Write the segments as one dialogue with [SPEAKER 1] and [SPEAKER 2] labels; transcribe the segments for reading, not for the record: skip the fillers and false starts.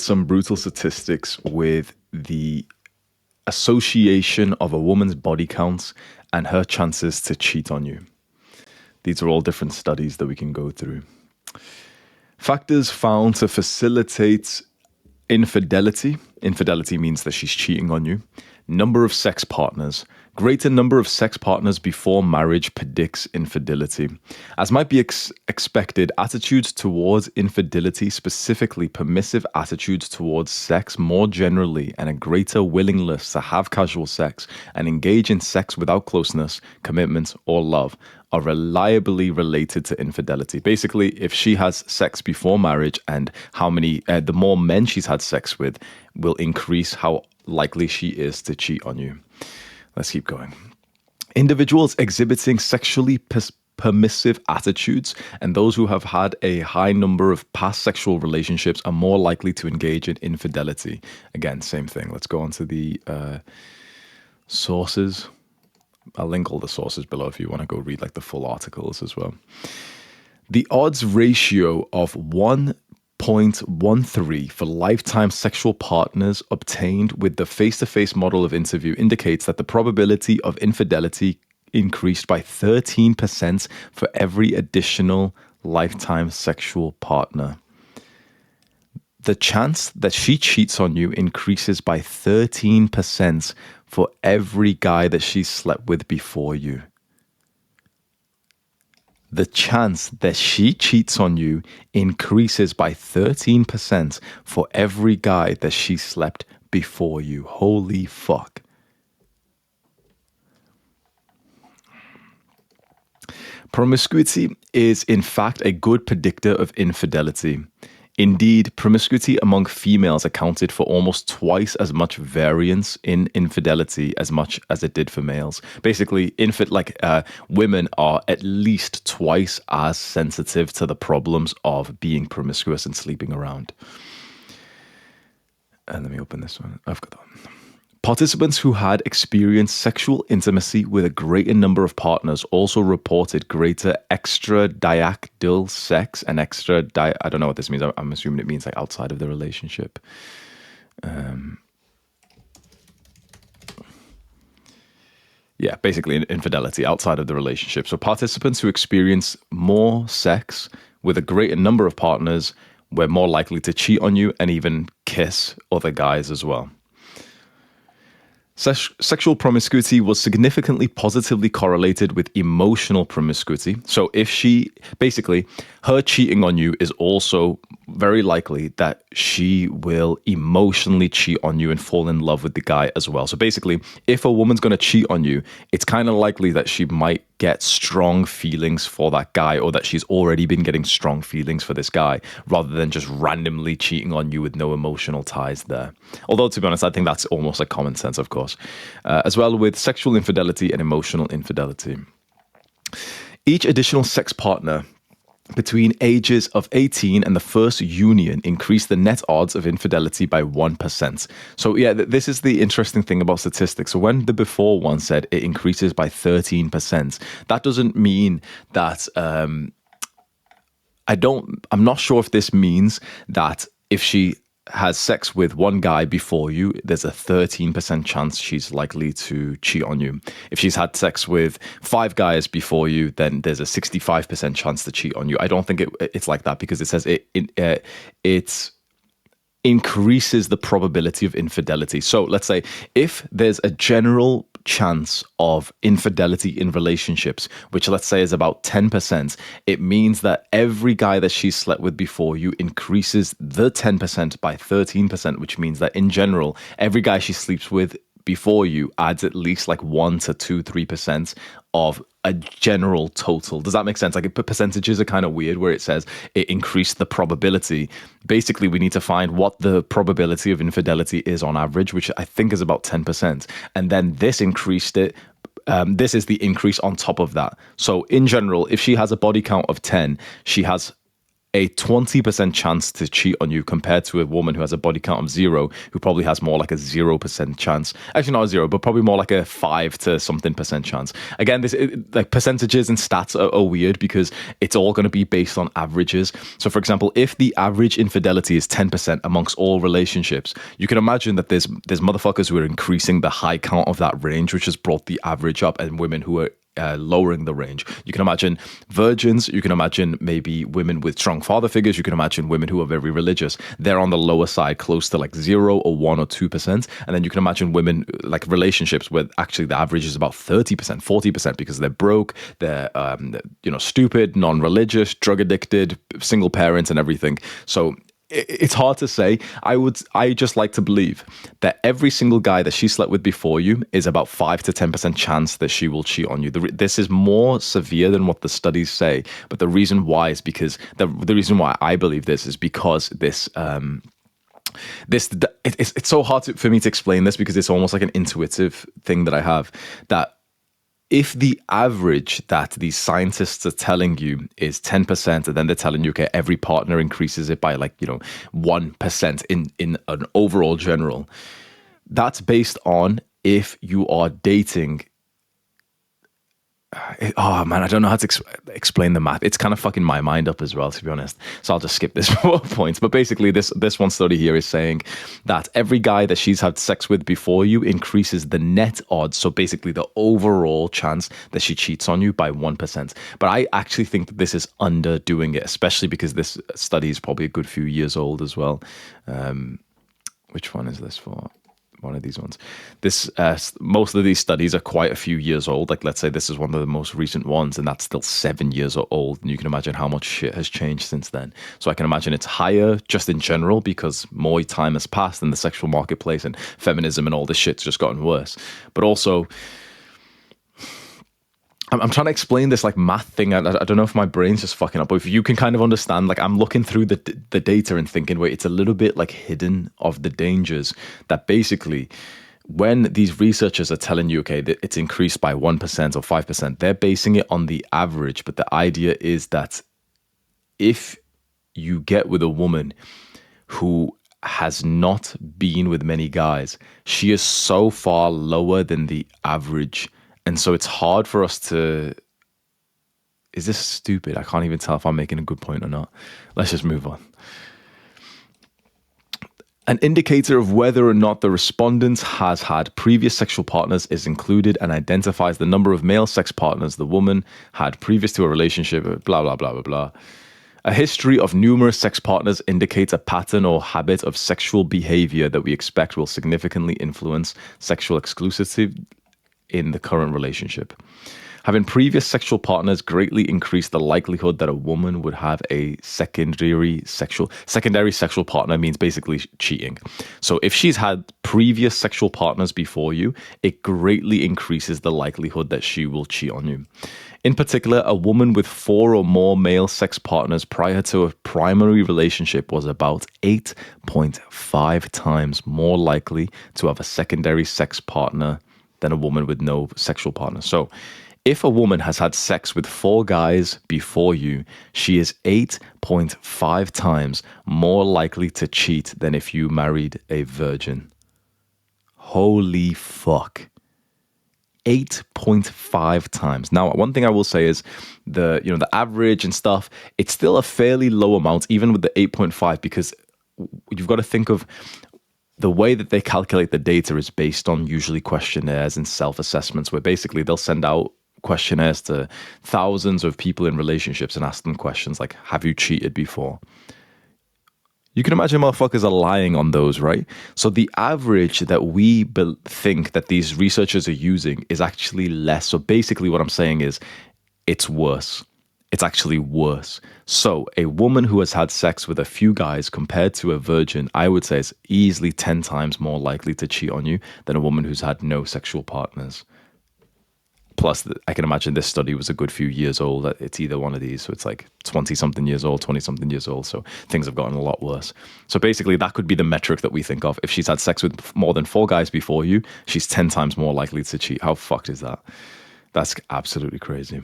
[SPEAKER 1] some brutal statistics with the association of a woman's body count and her chances to cheat on you. These are all different studies that we can go through. Factors found to facilitate infidelity. Infidelity means that she's cheating on you. Number of sex partners. Greater number of sex partners before marriage predicts infidelity. As might be expected, attitudes towards infidelity, specifically permissive attitudes towards sex more generally, and a greater willingness to have casual sex and engage in sex without closeness, commitment, or love, are reliably related to infidelity. Basically, if she has sex before marriage and the more men she's had sex with will increase how likely she is to cheat on you. Let's keep going. Individuals exhibiting sexually permissive attitudes and those who have had a high number of past sexual relationships are more likely to engage in infidelity. Again, same thing. Let's go on to the sources. I'll link all the sources below if you want to go read like the full articles as well. The odds ratio of 1.13 for lifetime sexual partners obtained with the face-to-face model of interview indicates that the probability of infidelity increased by 13% for every additional lifetime sexual partner. The chance that she cheats on you increases by 13% for every guy that she slept with before you. The chance that she cheats on you increases by 13% for every guy that she slept before you. Holy fuck. Promiscuity is in fact a good predictor of infidelity. Indeed, promiscuity among females accounted for almost twice as much variance in infidelity as much as it did for males. Basically, women are at least twice as sensitive to the problems of being promiscuous and sleeping around. And let me open this one. I've got that one. Participants who had experienced sexual intimacy with a greater number of partners also reported greater extradiacal sex and I don't know what this means. I'm assuming it means like outside of the relationship. Basically infidelity outside of the relationship. So participants who experience more sex with a greater number of partners were more likely to cheat on you and even kiss other guys as well. Sexual promiscuity was significantly positively correlated with emotional promiscuity. So her cheating on you is also very likely that she will emotionally cheat on you and fall in love with the guy as well. So basically, if a woman's going to cheat on you, it's kind of likely that she might get strong feelings for that guy, or that she's already been getting strong feelings for this guy, rather than just randomly cheating on you with no emotional ties there. Although, to be honest, I think that's almost like common sense, of course. As well with sexual infidelity and emotional infidelity. Each additional sex partner between ages of 18 and the first union increased the net odds of infidelity by 1%. So this is the interesting thing about statistics. So when the before one said it increases by 13%, that doesn't mean that I'm not sure if this means that if she has sex with one guy before you, there's a 13% chance she's likely to cheat on you. If she's had sex with 5 guys before you, then there's a 65% chance to cheat on you. I don't think it's like that, because it says it increases the probability of infidelity. So let's say if there's a general chance of infidelity in relationships, which let's say is about 10%, it means that every guy that she's slept with before you increases the 10% by 13%, which means that in general, every guy she sleeps with before you adds at least like 1 to 3% of a general total. Does that make sense? Like percentages are kind of weird where it says it increased the probability. Basically, we need to find what the probability of infidelity is on average, which I think is about 10%. And then this increased it. This is the increase on top of that. So in general, if she has a body count of 10, she has a 20% chance to cheat on you compared to a woman who has a body count of 0, who probably has more like a 0% chance. Actually, not a 0, but probably more like a 5 to something percent chance. Again, like percentages and stats are weird because it's all going to be based on averages. So, for example, if the average infidelity is 10% amongst all relationships, you can imagine that there's motherfuckers who are increasing the high count of that range, which has brought the average up, and women who are lowering the range. You can imagine virgins, you can imagine maybe women with strong father figures, you can imagine women who are very religious. They're on the lower side, close to like 0 or 1 or 2%. And then you can imagine women, like relationships where actually the average is about 30%, 40% because they're broke, they're stupid, non-religious, drug addicted, single parents and everything. So it's hard to say. I just like to believe that every single guy that she slept with before you is about 5 to 10% chance that she will cheat on you. This is more severe than what the studies say, but the reason why is because the reason why I believe this is because it's so hard for me to explain this because it's almost like an intuitive thing that I have, that if the average that these scientists are telling you is 10%, and then they're telling you, okay, every partner increases it by 1% in an overall general, that's based on if you are dating. Oh man, I don't know how to explain the math. It's kind of fucking my mind up as well, to be honest. So I'll just skip this point. But basically, this one study here is saying that every guy that she's had sex with before you increases the net odds. So basically, the overall chance that she cheats on you by 1%. But I actually think that this is underdoing it, especially because this study is probably a good few years old as well. Which one is this for? One of these ones. Most of these studies are quite a few years old. Like, let's say this is one of the most recent ones, and that's still 7 years old. And you can imagine how much shit has changed since then. So I can imagine it's higher just in general because more time has passed in the sexual marketplace, and feminism and all this shit's just gotten worse. But also, I'm trying to explain this like math thing. I don't know if my brain's just fucking up, but if you can kind of understand, like I'm looking through the data and thinking, wait, it's a little bit like hidden of the dangers that basically when these researchers are telling you, okay, that it's increased by 1% or 5%, they're basing it on the average. But the idea is that if you get with a woman who has not been with many guys, she is so far lower than the average. And so it's hard for us to... Is this stupid? I can't even tell if I'm making a good point or not. Let's just move on. An indicator of whether or not the respondent has had previous sexual partners is included and identifies the number of male sex partners the woman had previous to a relationship, blah, blah, blah, blah, blah. A history of numerous sex partners indicates a pattern or habit of sexual behavior that we expect will significantly influence sexual exclusivity in the current relationship. Having previous sexual partners greatly increase the likelihood that a woman would have a secondary sexual partner means basically cheating. So if she's had previous sexual partners before you, it greatly increases the likelihood that she will cheat on you. In particular, a woman with 4 or more male sex partners prior to a primary relationship was about 8.5 times more likely to have a secondary sex partner than a woman with no sexual partner. So if a woman has had sex with 4 guys before you, she is 8.5 times more likely to cheat than if you married a virgin. Holy fuck. 8.5 times. Now, one thing I will say is the average and stuff, it's still a fairly low amount, even with the 8.5, because you've got to think of the way that they calculate the data is based on usually questionnaires and self-assessments, where basically they'll send out questionnaires to thousands of people in relationships and ask them questions like, have you cheated before? You can imagine motherfuckers are lying on those, right? So the average that we think that these researchers are using is actually less. So basically what I'm saying is it's worse. It's actually worse. So a woman who has had sex with a few guys compared to a virgin, I would say is easily 10 times more likely to cheat on you than a woman who's had no sexual partners. Plus, I can imagine this study was a good few years old. It's either one of these. So it's like 20-something years old, 20-something years old. So things have gotten a lot worse. So basically, that could be the metric that we think of. If she's had sex with more than 4 guys before you, she's 10 times more likely to cheat. How fucked is that? That's absolutely crazy.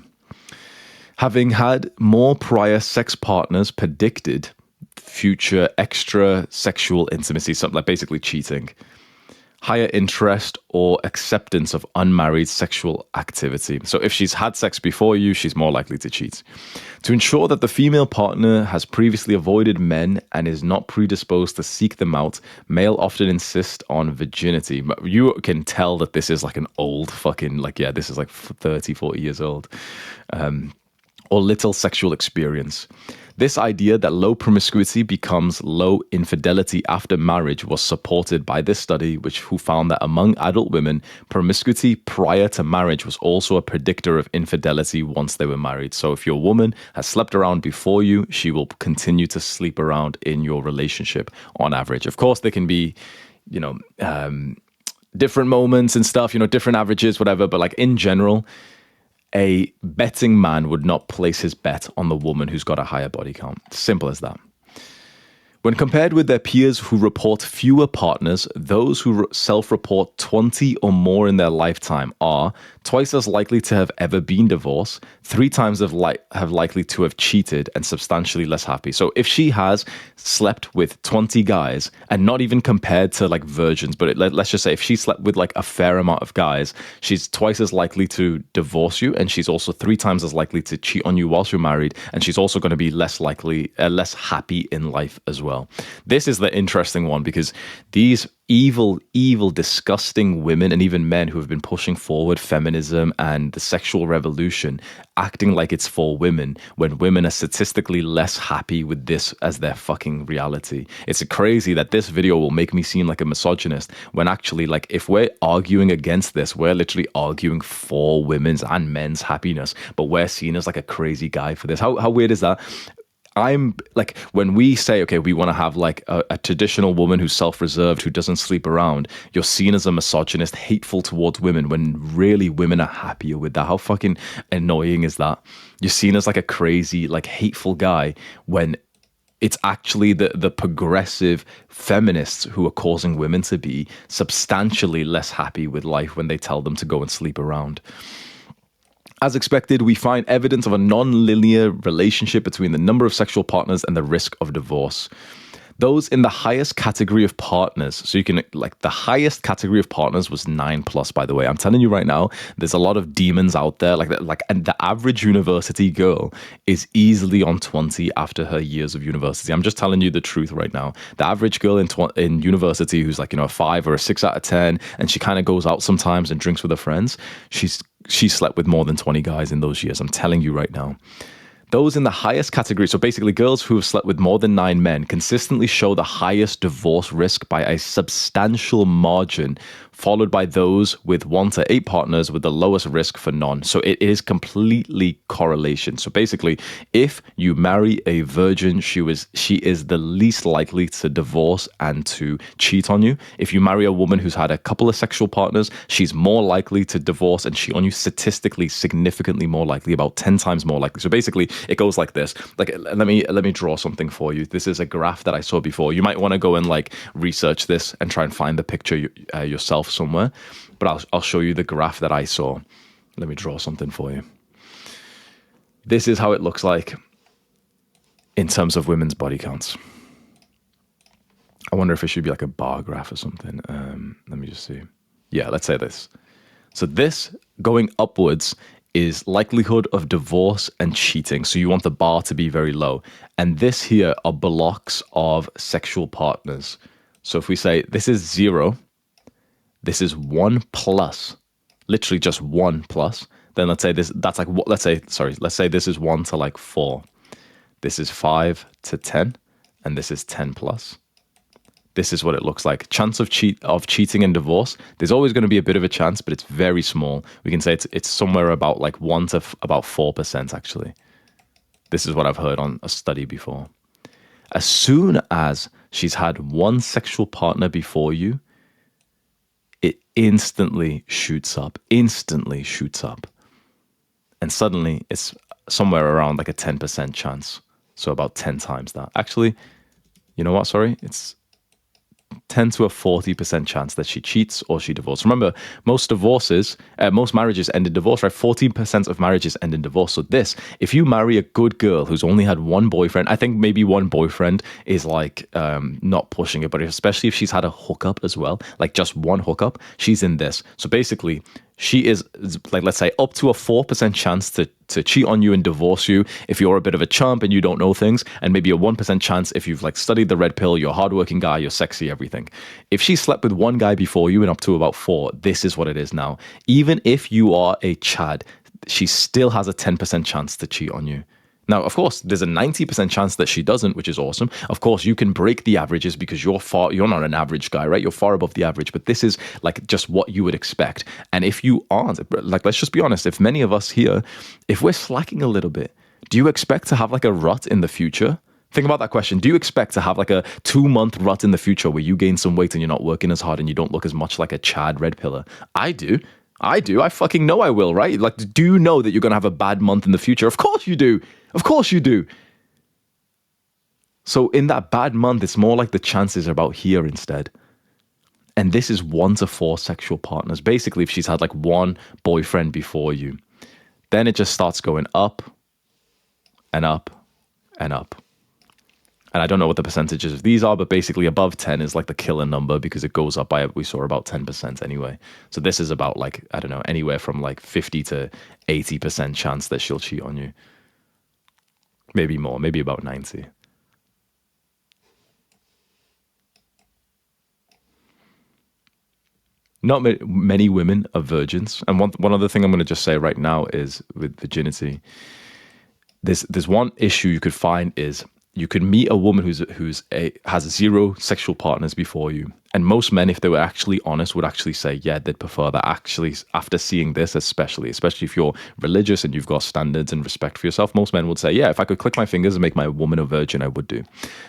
[SPEAKER 1] Having had more prior sex partners predicted future extra sexual intimacy, something like basically cheating, higher interest or acceptance of unmarried sexual activity. So if she's had sex before you, she's more likely to cheat. To ensure that the female partner has previously avoided men and is not predisposed to seek them out, male often insist on virginity. But you can tell that this is like an old fucking, like, yeah, this is like 30, 40 years old. Or little sexual experience. This idea that low promiscuity becomes low infidelity after marriage was supported by this study, who found that among adult women, promiscuity prior to marriage was also a predictor of infidelity once they were married. So if your woman has slept around before you, she will continue to sleep around in your relationship on average. Of course, there can be, different moments and stuff, different averages, whatever, but like in general, a betting man would not place his bet on the woman who's got a higher body count. Simple as that. When compared with their peers who report fewer partners, those who self-report 20 or more in their lifetime are twice as likely to have ever been divorced, 3 times have likely to have cheated, and substantially less happy. So if she has slept with 20 guys, and not even compared to like virgins, but let's just say if she slept with like a fair amount of guys, she's twice as likely to divorce you, and she's also 3 times as likely to cheat on you whilst you're married, and she's also going to be less happy in life as well. This is the interesting one, because these evil, disgusting women and even men who have been pushing forward feminism and the sexual revolution, acting like it's for women when women are statistically less happy with this as their fucking reality. It's crazy that this video will make me seem like a misogynist when actually, like, if we're arguing against this, we're literally arguing for women's and men's happiness, but we're seen as like a crazy guy for this. How weird is that? I'm like, when we say, okay, we want to have like a traditional woman who's self-reserved, who doesn't sleep around, you're seen as a misogynist, hateful towards women, when really women are happier with that. How fucking annoying is that? You're seen as like a crazy, like hateful guy when it's actually the progressive feminists who are causing women to be substantially less happy with life when they tell them to go and sleep around. As expected, we find evidence of a non-linear relationship between the number of sexual partners and the risk of divorce. Those in the highest category of partners, so you can, like, the highest category of partners was 9+, by the way. I'm telling you right now, there's a lot of demons out there, and the average university girl is easily on 20 after her years of university. I'm just telling you the truth right now. The average girl in university who's like, a 5 or a 6 out of 10, and she kind of goes out sometimes and drinks with her friends, she slept with more than 20 guys in those years. I'm telling you right now. Those in the highest category, so basically girls who have slept with more than 9 men, consistently show the highest divorce risk by a substantial margin, followed by those with 1 to 8 partners with the lowest risk for none. So it is completely correlation. So basically, if you marry a virgin, she is the least likely to divorce and to cheat on you. If you marry a woman who's had a couple of sexual partners, she's more likely to divorce and cheat on you, statistically significantly more likely, about 10 times more likely. So basically, it goes like this. Like, let me draw something for you. This is a graph that I saw before. You might want to go and like research this and try and find the picture yourself somewhere, but I'll show you the graph that I saw. Let me draw something for you. This is how it looks like in terms of women's body counts. I wonder if it should be like a bar graph or something. Let me just see. Yeah, let's say this. So this going upwards is likelihood of divorce and cheating. So you want the bar to be very low. And this here are blocks of sexual partners. So if we say this is 0, this is 1+, literally just 1+, then let's say let's say this is 1 to like 4. This is 5 to 10, and this is 10+. This is what it looks like. Chance of cheating and divorce. There's always going to be a bit of a chance, but it's very small. We can say it's somewhere about like 1 to about 4% actually. This is what I've heard on a study before. As soon as she's had 1 sexual partner before you, it instantly shoots up. And suddenly it's somewhere around like a 10% chance. So about 10 times that. Actually, you know what? Sorry, it's 10 to a 40% chance that she cheats or she divorces. Remember, most divorces, most marriages end in divorce, right? 14% of marriages end in divorce. So if you marry a good girl who's only had one boyfriend, I think maybe one boyfriend is like not pushing it, but especially if she's had a hookup as well, like just one hookup, she's in this. So basically, she is, like, let's say, up to a 4% chance to cheat on you and divorce you if you're a bit of a chump and you don't know things, and maybe a 1% chance if you've like studied the red pill, you're a hardworking guy, you're sexy, everything. If she slept with one guy before you and up to about 4, this is what it is now. Even if you are a Chad, she still has a 10% chance to cheat on you. Now, of course, there's a 90% chance that she doesn't, which is awesome. Of course, you can break the averages because you're not an average guy, right? You're far above the average, but this is like just what you would expect. And if you aren't, like, let's just be honest, if many of us here, if we're slacking a little bit, do you expect to have like a rut in the future? Think about that question. Do you expect to have like a 2-month rut in the future where you gain some weight and you're not working as hard and you don't look as much like a Chad red pillar? I do. I fucking know I will, right? Like, do you know that you're going to have a bad month in the future? Of course you do. Of course you do. So in that bad month, it's more like the chances are about here instead. And this is 1 to 4 sexual partners. Basically, if she's had like one boyfriend before you, then it just starts going up and up and up. And I don't know what the percentages of these are, but basically above 10 is like the killer number because it goes up by, we saw about 10% anyway. So this is about like, I don't know, anywhere from like 50 to 80% chance that she'll cheat on you. Maybe more, maybe about 90. Not many women are virgins. And one other thing I'm going to just say right now is with virginity, there's one issue you could find is you could meet a woman has 0 sexual partners before you. And most men, if they were actually honest, would actually say, yeah, they'd prefer that. Actually, after seeing this, especially if you're religious and you've got standards and respect for yourself, most men would say, yeah, if I could click my fingers and make my woman a virgin, I would do.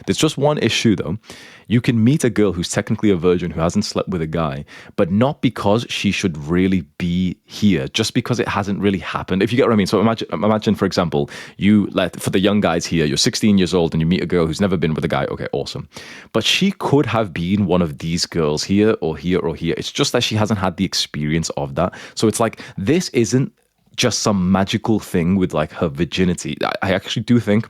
[SPEAKER 1] There's just one issue, though. You can meet a girl who's technically a virgin who hasn't slept with a guy, but not because she should really be here, just because it hasn't really happened. If you get what I mean. So imagine, for example, for the young guys here, you're 16 years old and you meet a girl who's never been with a guy. Okay, awesome. But she could have been one of these girls here or here or here. It's just that she hasn't had the experience of that. So it's like, this isn't just some magical thing with like her virginity. I actually do think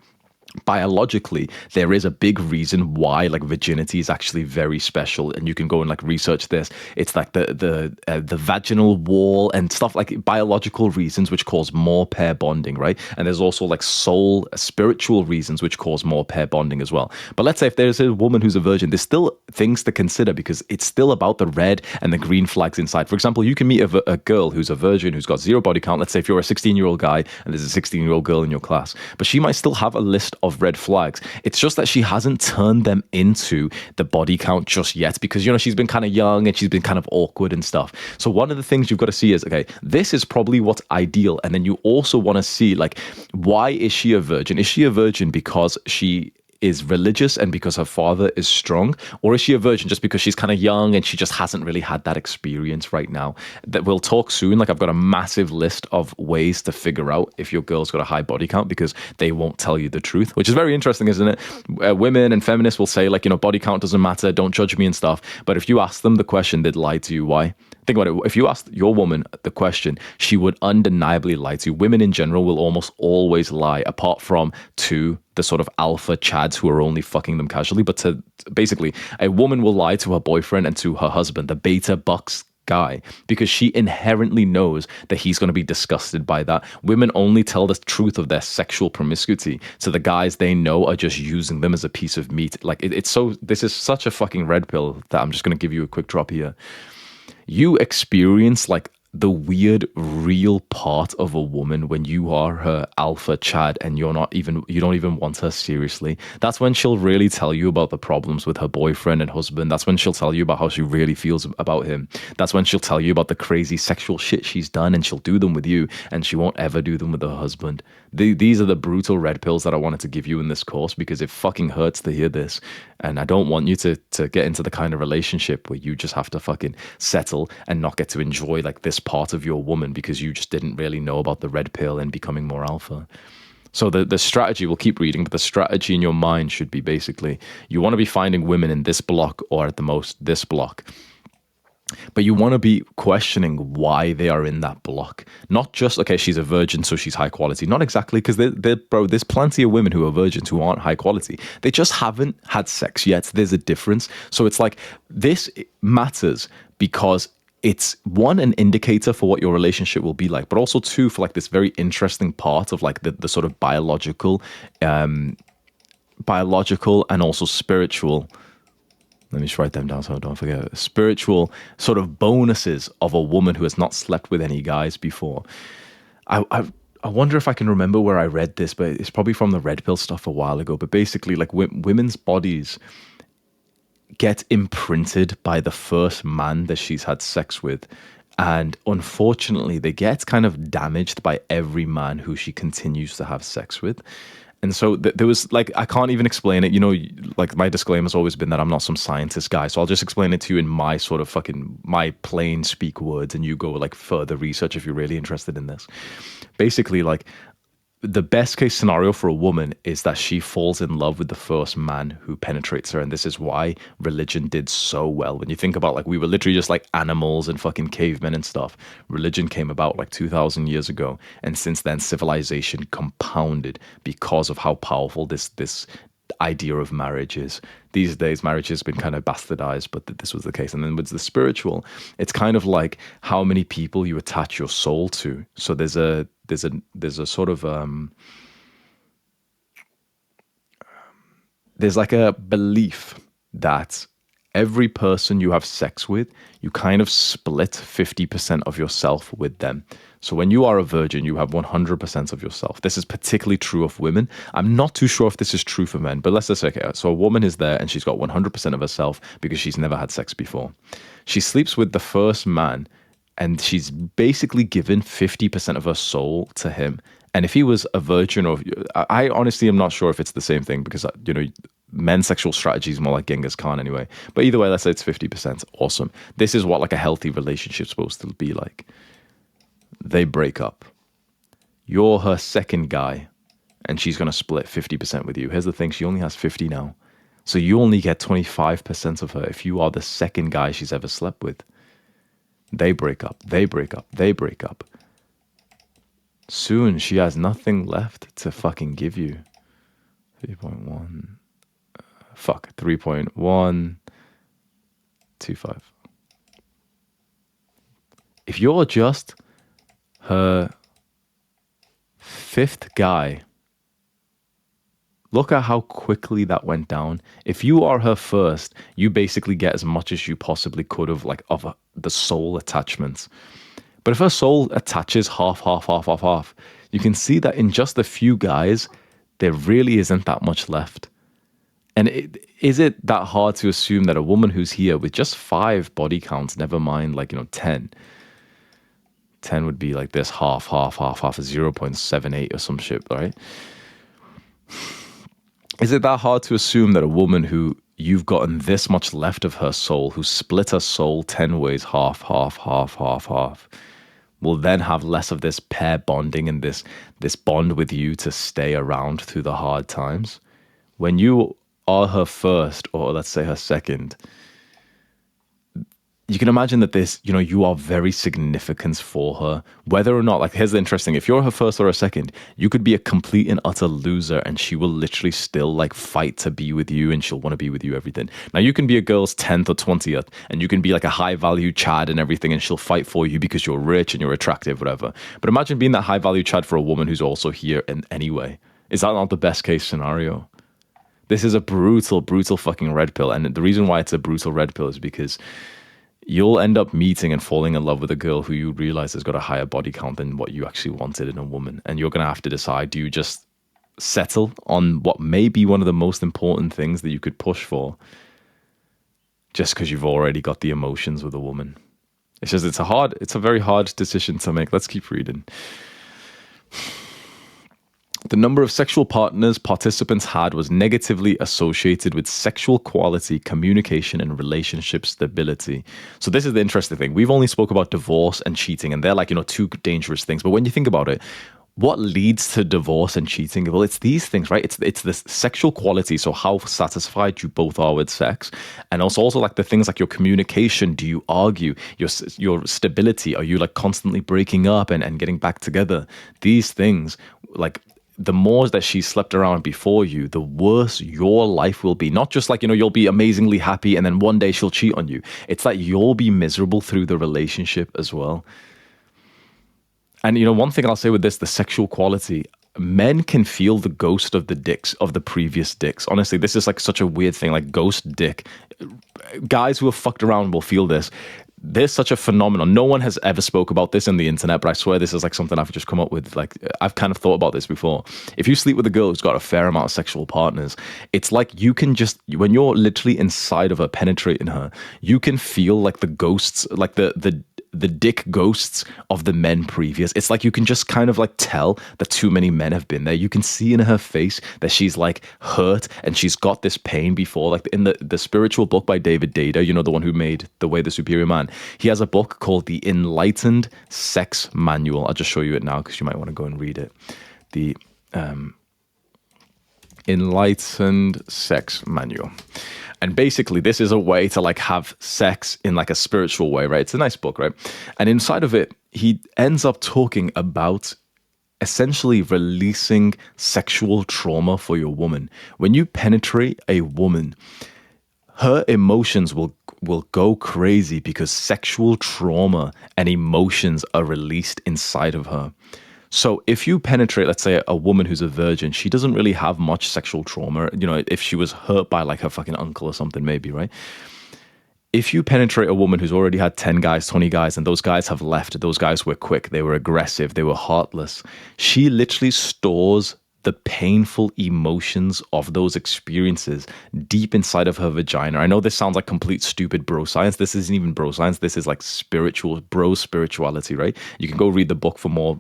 [SPEAKER 1] biologically there is a big reason why like virginity is actually very special, and you can go and like research this. It's like the vaginal wall and stuff, like biological reasons which cause more pair bonding, right? And there's also like spiritual reasons which cause more pair bonding as well. But let's say if there's a woman who's a virgin, there's still things to consider because it's still about the red and the green flags inside. For example, you can meet a girl who's a virgin who's got 0 body count. Let's say if you're a 16-year-old guy and there's a 16-year-old girl in your class, but she might still have a list of red flags. It's just that she hasn't turned them into the body count just yet because, you know, she's been kind of young and she's been kind of awkward and stuff. So one of the things you've got to see is, okay, this is probably what's ideal. And then you also want to see, like, why is she a virgin? Is she a virgin because she is religious and because her father is strong, or is she a virgin just because she's kind of young and she just hasn't really had that experience right now? That we'll talk soon. Like, I've got a massive list of ways to figure out if your girl's got a high body count because they won't tell you the truth, which is very interesting, isn't it? Women and feminists will say, like, you know, body count doesn't matter, don't judge me and stuff. But if you ask them the question, they'd lie to you. Why? Think about it. If you asked your woman the question, she would undeniably lie to you. Women in general will almost always lie, apart from to the sort of alpha chads who are only fucking them casually. But to basically, a woman will lie to her boyfriend and to her husband, the beta bucks guy, because she inherently knows that he's going to be disgusted by that. Women only tell the truth of their sexual promiscuity to the guys they know are just using them as a piece of meat. Like, this is such a fucking red pill that I'm just going to give you a quick drop here. You experience like the weird real part of a woman when you are her alpha chad and you don't even want her seriously. That's when she'll really tell you about the problems with her boyfriend and husband. That's when she'll tell you about how she really feels about him. That's when she'll tell you about the crazy sexual shit she's done, and she'll do them with you and she won't ever do them with her husband. These are the brutal red pills that I wanted to give you in this course because it fucking hurts to hear this. And I don't want you to get into the kind of relationship where you just have to fucking settle and not get to enjoy like this part of your woman because you just didn't really know about the red pill and becoming more alpha. So the strategy, we'll keep reading, but the strategy in your mind should be basically, you want to be finding women in this block or at the most this block. But you want to be questioning why they are in that block. Not just, okay, she's a virgin, so she's high quality. Not exactly, because bro, there's plenty of women who are virgins who aren't high quality. They just haven't had sex yet. There's a difference. So it's like, this matters because it's one, an indicator for what your relationship will be like, but also two, for like this very interesting part of like the sort of biological and also spiritual. Let me just write them down so I don't forget. Spiritual sort of bonuses of a woman who has not slept with any guys before. I wonder if I can remember where I read this, but it's probably from the Red Pill stuff a while ago. But basically, like women's bodies get imprinted by the first man that she's had sex with. And unfortunately, they get kind of damaged by every man who she continues to have sex with. And so there was like, I can't even explain it. You know, like my disclaimer has always been that I'm not some scientist guy. So I'll just explain it to you in my sort of my plain speak words, and you go like further research if you're really interested in this. Basically, like, the best case scenario for a woman is that she falls in love with the first man who penetrates her. And this is why religion did so well. When you think about, like, we were literally just like animals and fucking cavemen and stuff. Religion came about like 2,000 years ago. And since then, civilization compounded because of how powerful this idea of marriage is. These days, marriage has been kind of bastardized, but this was the case. And then with the spiritual, it's kind of like how many people you attach your soul to. So there's a sort of there's like a belief that every person you have sex with, you kind of split 50% of yourself with them. So when you are a virgin, you have 100% of yourself. This is particularly true of women. I'm not too sure if this is true for men, but let's just say, okay, so a woman is there and she's got 100% of herself because she's never had sex before. She sleeps with the first man and she's basically given 50% of her soul to him. And if he was a virgin, or I honestly am not sure if it's the same thing, because, you know, men's sexual strategy is more like Genghis Khan anyway. But either way, let's say it's 50%. Awesome. This is what like a healthy relationship's supposed to be like. They break up. You're her second guy, and she's going to split 50% with you. Here's the thing. She only has 50 now. So you only get 25% of her if you are the second guy she's ever slept with. They break up. They break up. They break up. Soon she has nothing left to fucking give you. 3.1. 3.125. If you're just her fifth guy, look at how quickly that went down. If you are her first, you basically get as much as you possibly could of the soul attachments. But if her soul attaches half, you can see that in just a few guys, there really isn't that much left. And is it that hard to assume that a woman who's here with just 5 body counts, never mind 10 would be like this, half, a 0.78 or some shit, right? Is it that hard to assume that a woman who you've gotten this much left of her soul, who split her soul 10 ways, half, will then have less of this pair bonding and this bond with you to stay around through the hard times? When you are her first, or let's say her second, you can imagine that you are very significant for her. Whether or not, here's the interesting, if you're her first or her second, you could be a complete and utter loser and she will literally still fight to be with you and she'll want to be with you, everything. Now you can be a girl's 10th or 20th and you can be like a high value Chad and everything and she'll fight for you because you're rich and you're attractive, whatever. But imagine being that high value Chad for a woman who's also here in anyway. Is that not the best case scenario? This is a brutal, brutal fucking red pill. And the reason why it's a brutal red pill is because you'll end up meeting and falling in love with a girl who you realize has got a higher body count than what you actually wanted in a woman. And you're going to have to decide, do you just settle on what may be one of the most important things that you could push for just because you've already got the emotions with a woman? It's a very hard decision to make. Let's keep reading. The number of sexual partners participants had was negatively associated with sexual quality, communication, and relationship stability. So this is the interesting thing. We've only spoke about divorce and cheating, and they're two dangerous things. But when you think about it, what leads to divorce and cheating? Well, it's these things, right? It's the sexual quality, so how satisfied you both are with sex, and also like the things like your communication. Do you argue? Your stability. Are you like constantly breaking up and getting back together? These things, like, the more that she slept around before you, the worse your life will be. Not just like, you'll be amazingly happy and then one day she'll cheat on you. It's like you'll be miserable through the relationship as well. And one thing I'll say with this, the sexual quality, men can feel the ghost of the dicks of the previous dicks. Honestly, this is like such a weird thing, like ghost dick. Guys who have fucked around will feel this. There's such a phenomenon. No one has ever spoke about this on the internet, but I swear this is like something I've just come up with. Like, I've kind of thought about this before. If you sleep with a girl who's got a fair amount of sexual partners, it's like you can just, when you're literally inside of her, penetrating her, you can feel like the ghosts, like the dick ghosts of the men previous. It's like you can just kind of like tell that too many men have been there. You can see in her face that she's like hurt and she's got this pain before. Like in the spiritual book by David Data, the one who made The Way the Superior Man, he has a book called The Enlightened Sex Manual. I'll just show you it now because you might want to go and read it. The Enlightened Sex Manual. And basically, this is a way to like have sex in like a spiritual way, right? It's a nice book, right? And inside of it, he ends up talking about essentially releasing sexual trauma for your woman. When you penetrate a woman, her emotions will go crazy because sexual trauma and emotions are released inside of her. So if you penetrate, let's say, a woman who's a virgin, she doesn't really have much sexual trauma. If she was hurt by like her fucking uncle or something, maybe, right? If you penetrate a woman who's already had 10 guys, 20 guys, and those guys have left, those guys were quick, they were aggressive, they were heartless, she literally stores the painful emotions of those experiences deep inside of her vagina. I know this sounds like complete stupid bro science. This isn't even bro science. This is like spiritual, bro spirituality, right? You can go read the book for more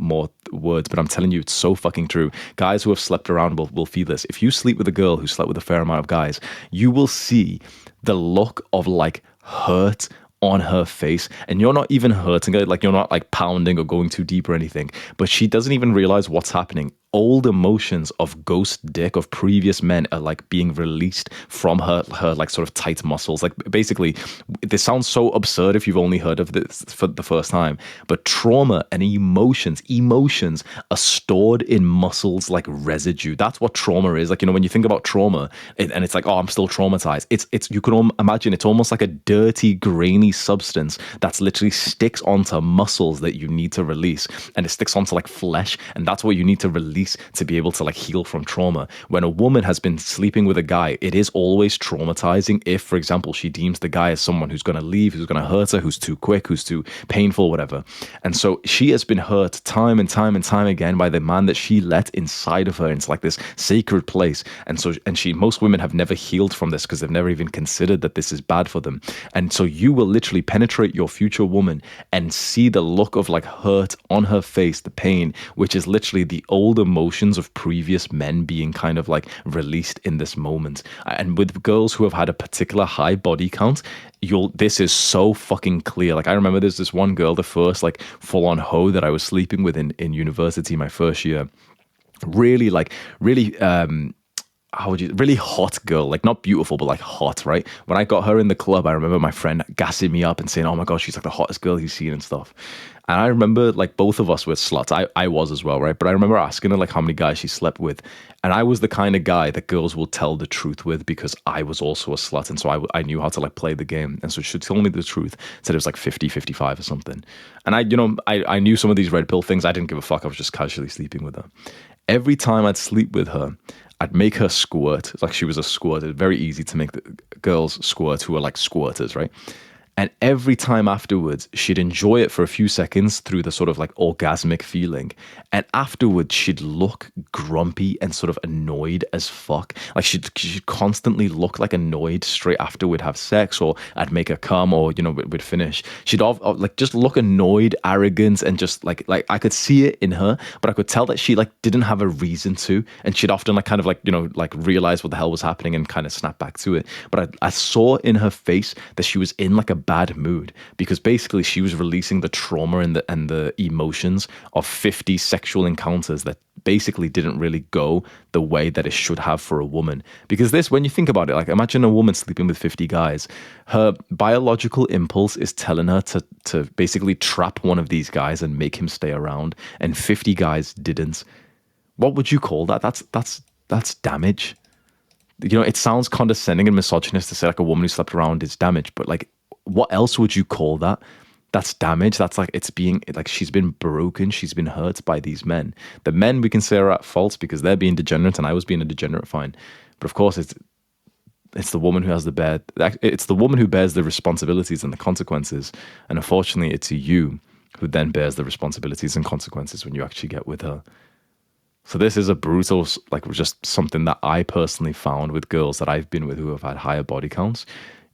[SPEAKER 1] words, but I'm telling you, it's so fucking true. Guys who have slept around will feel this. If you sleep with a girl who slept with a fair amount of guys, you will see the look of like hurt on her face, and you're not even hurting her, like you're not like pounding or going too deep or anything, but she doesn't even realize what's happening. Old emotions of ghost dick of previous men are like being released from her like sort of tight muscles. Like basically, this sounds so absurd if you've only heard of this for the first time, but trauma and emotions are stored in muscles like residue. That's what trauma is. Like, when you think about trauma and it's like, oh, I'm still traumatized. It's you can imagine it's almost like a dirty, grainy substance that's literally sticks onto muscles that you need to release, and it sticks onto like flesh, and that's what you need to release to be able to like heal from trauma. When a woman has been sleeping with a guy, it is always traumatizing if, for example, she deems the guy as someone who's going to leave, who's going to hurt her, who's too quick, who's too painful, whatever. And so she has been hurt time and time and time again by the man that she let inside of her into like this sacred place. And so, most women have never healed from this because they've never even considered that this is bad for them. And so you will literally penetrate your future woman and see the look of like hurt on her face, the pain, which is literally the old emotions of previous men being kind of like released in this moment. And with girls who have had a particular high body count, this is so fucking clear. Like, I remember there's this one girl, the first like full-on hoe that I was sleeping with in university my first year. Really really hot girl, like not beautiful, but like hot, right? When I got her in the club, I remember my friend gassing me up and saying, oh my God, she's like the hottest girl he's seen and stuff. And I remember like both of us were sluts. I was as well, right? But I remember asking her like how many guys she slept with. And I was the kind of guy that girls will tell the truth with because I was also a slut. And so I knew how to like play the game. And so she told me the truth, said it was like 50, 55 or something. And I knew some of these red pill things. I didn't give a fuck. I was just casually sleeping with her. Every time I'd sleep with her, I'd make her squirt. It's like she was a squirter. Very easy to make the girls squirt who are like squirters, right? And every time afterwards, she'd enjoy it for a few seconds through the sort of like orgasmic feeling. And afterwards, she'd look grumpy and sort of annoyed as fuck. Like she'd constantly look like annoyed straight after we'd have sex, or I'd make her come, or, we'd finish. She'd like just look annoyed, arrogant, and just like I could see it in her, but I could tell that she like didn't have a reason to. And she'd often like kind of like, like realize what the hell was happening and kind of snap back to it. But I saw in her face that she was in like a bad mood because basically she was releasing the trauma and the emotions of 50 sexual encounters that basically didn't really go the way that it should have for a woman. Because this, when you think about it, like imagine a woman sleeping with 50 guys, her biological impulse is telling her to basically trap one of these guys and make him stay around, and 50 guys didn't. What would you call that? That's damage. You know, it sounds condescending and misogynist to say like a woman who slept around is damage, but like, what else would you call that? That's damage. That's like, it's being like, she's been broken. She's been hurt by these men. The men we can say are at fault because they're being degenerate and I was being a degenerate, fine. But of course, it's the woman who has it's the woman who bears the responsibilities and the consequences. And unfortunately, it's you who then bears the responsibilities and consequences when you actually get with her. So this is a brutal, like just something that I personally found with girls that I've been with who have had higher body counts.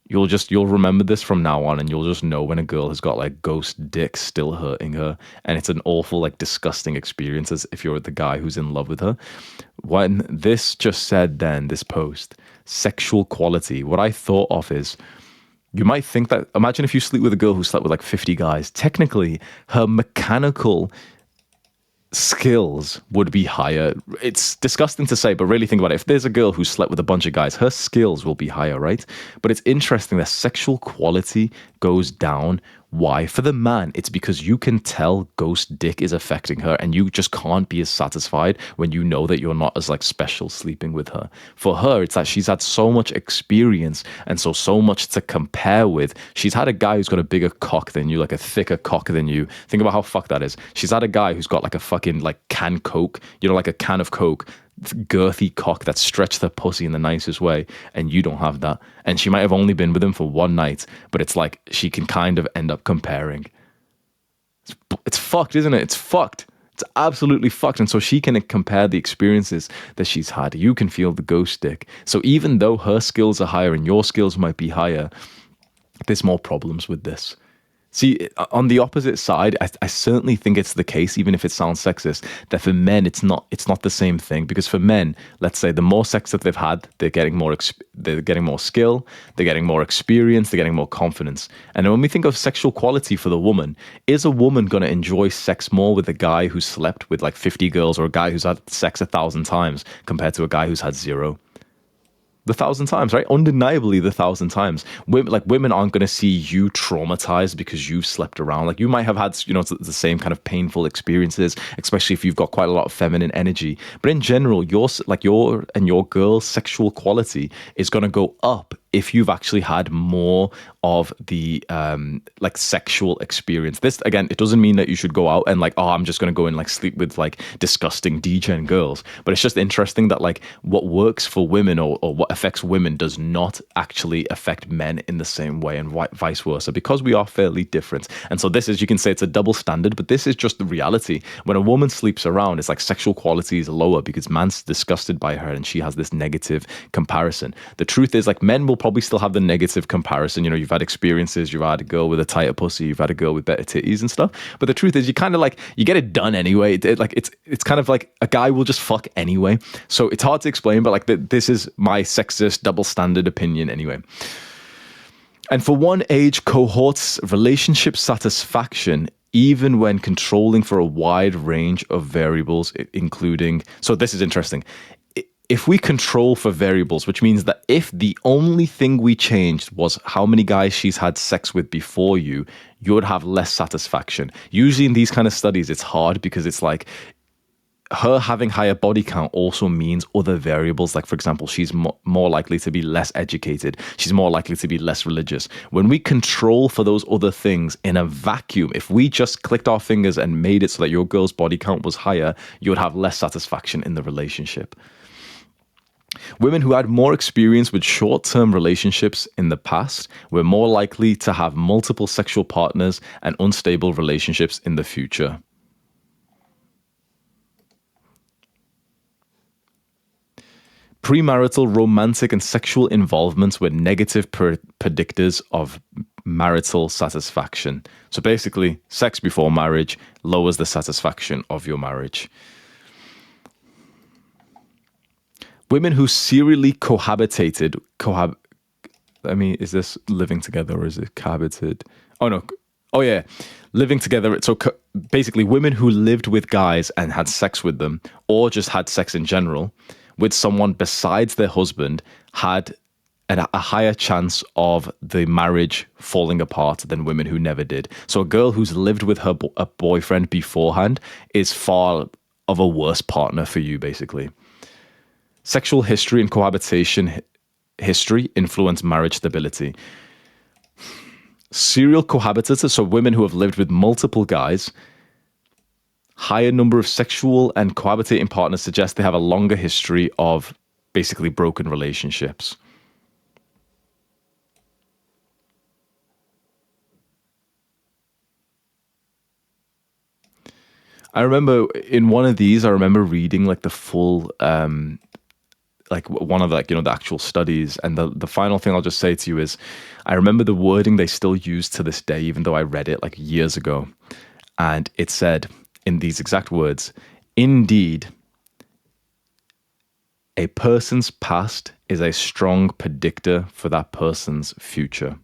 [SPEAKER 1] You'll remember this from now on, and you'll just know when a girl has got like ghost dick still hurting her, and it's an awful, like disgusting experience as if you're the guy who's in love with her. When this just said then, this post, sexual quality, what I thought of is, you might think that, imagine if you sleep with a girl who slept with like 50 guys, technically her mechanical skills would be higher. It's disgusting to say, but really think about it. If there's a girl who slept with a bunch of guys, her skills will be higher, right? But it's interesting that sexual quality goes down. Why? For the man, it's because you can tell ghost dick is affecting her and you just can't be as satisfied when you know that you're not as like special sleeping with her. For her, it's that she's had so much experience and so much to compare with. She's had a guy who's got a bigger cock than you, like a thicker cock than you. Think about how fucked that is. She's had a guy who's got like a fucking like can Coke, you know, like a can of Coke, girthy cock that stretched her pussy in the nicest way, and you don't have that. And she might have only been with him for one night, but it's like she can kind of end up comparing. It's fucked, isn't it? It's fucked. It's absolutely fucked. And so she can compare the experiences that she's had. You can feel the ghost dick. So even though her skills are higher and your skills might be higher, there's more problems with this. See, on the opposite side, I certainly think it's the case, even if it sounds sexist, that for men it's not the same thing. Because for men, let's say the more sex that they've had, they're getting more skill, they're getting more experience, they're getting more confidence. And when we think of sexual quality for the woman, is a woman going to enjoy sex more with a guy who slept with like 50 girls or a guy who's had sex 1,000 times compared to a guy who's had 0? The 1,000 times, right? Undeniably, the 1,000 times. Women aren't going to see you traumatized because you've slept around. Like you might have had, you know, the same kind of painful experiences, especially if you've got quite a lot of feminine energy. But in general, your and your girl's sexual quality is going to go up if you've actually had more of the like sexual experience. This, again, it doesn't mean that you should go out and like, oh, I'm just going to go and like sleep with like disgusting degen girls. But it's just interesting that like what works for women or what affects women does not actually affect men in the same way, and vice versa, because we are fairly different. And so this is, you can say it's a double standard, but this is just the reality. When a woman sleeps around, it's like sexual quality is lower because man's disgusted by her and she has this negative comparison. The truth is, like, men will probably still have the negative comparison. You know, you've had experiences, you've had a girl with a tighter pussy, you've had a girl with better titties and stuff. But the truth is, you kind of like, you get it done anyway. It's kind of like a guy will just fuck anyway. So it's hard to explain, but like this is my sexist double standard opinion anyway. And for one age cohort's relationship satisfaction, even when controlling for a wide range of variables, including, so this is interesting. If we control for variables, which means that if the only thing we changed was how many guys she's had sex with before you would have less satisfaction. Usually in these kind of studies, it's hard because it's like her having higher body count also means other variables. Like, for example, she's more likely to be less educated. She's more likely to be less religious. When we control for those other things in a vacuum, if we just clicked our fingers and made it so that your girl's body count was higher, you would have less satisfaction in the relationship. Women who had more experience with short-term relationships in the past were more likely to have multiple sexual partners and unstable relationships in the future. Premarital romantic and sexual involvements were negative predictors of marital satisfaction. So basically, sex before marriage lowers the satisfaction of your marriage. Women who serially cohabitated I mean, is this living together or is it cohabited? Oh no. Oh yeah, living together. So basically, women who lived with guys and had sex with them, or just had sex in general with someone besides their husband, had a higher chance of the marriage falling apart than women who never did. So a girl who's lived with her a boyfriend beforehand is far of a worse partner for you, basically. Sexual history and cohabitation history influence marriage stability. Serial cohabitants, so women who have lived with multiple guys, higher number of sexual and cohabitating partners suggest they have a longer history of basically broken relationships. I remember in one of these, I remember reading like the full like one of like, the actual studies. And the final thing I'll just say to you is I remember the wording they still use to this day, even though I read it like years ago. And it said in these exact words, indeed, a person's past is a strong predictor for that person's future.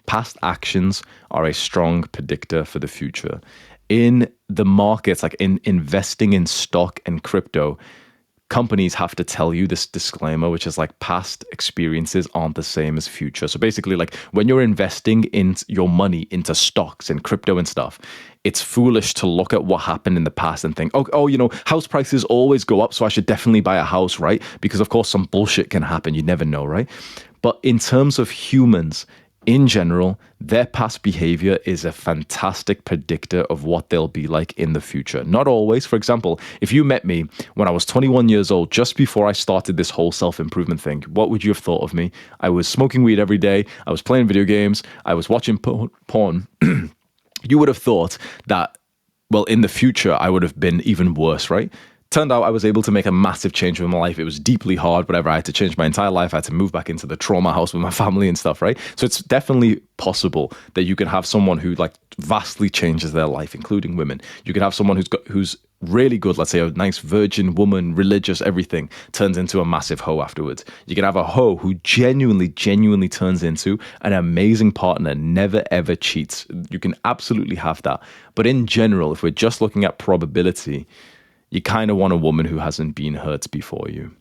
[SPEAKER 1] Past actions are a strong predictor for the future. In the markets, like in investing in stock and crypto, companies have to tell you this disclaimer, which is like past experiences aren't the same as future. So basically, like when you're investing in your money into stocks and crypto and stuff, it's foolish to look at what happened in the past and think, oh, house prices always go up, so I should definitely buy a house, right? Because of course some bullshit can happen. You never know, right? But in terms of humans, in general, their past behavior is a fantastic predictor of what they'll be like in the future. Not always. For example, if you met me when I was 21 years old, just before I started this whole self-improvement thing, what would you have thought of me? I was smoking weed every day. I was playing video games. I was watching porn. You would have thought that, well, in the future, I would have been even worse, right? Turned out I was able to make a massive change in my life. It was deeply hard, whatever. I had to change my entire life. I had to move back into the trauma house with my family and stuff, right? So it's definitely possible that you can have someone who like vastly changes their life, including women. You can have someone who's really good, let's say a nice virgin woman, religious, everything, turns into a massive hoe afterwards. You can have a hoe who genuinely turns into an amazing partner, never ever cheats. You can absolutely have that. But in general, if we're just looking at probability, you kind of want a woman who hasn't been hurt before you.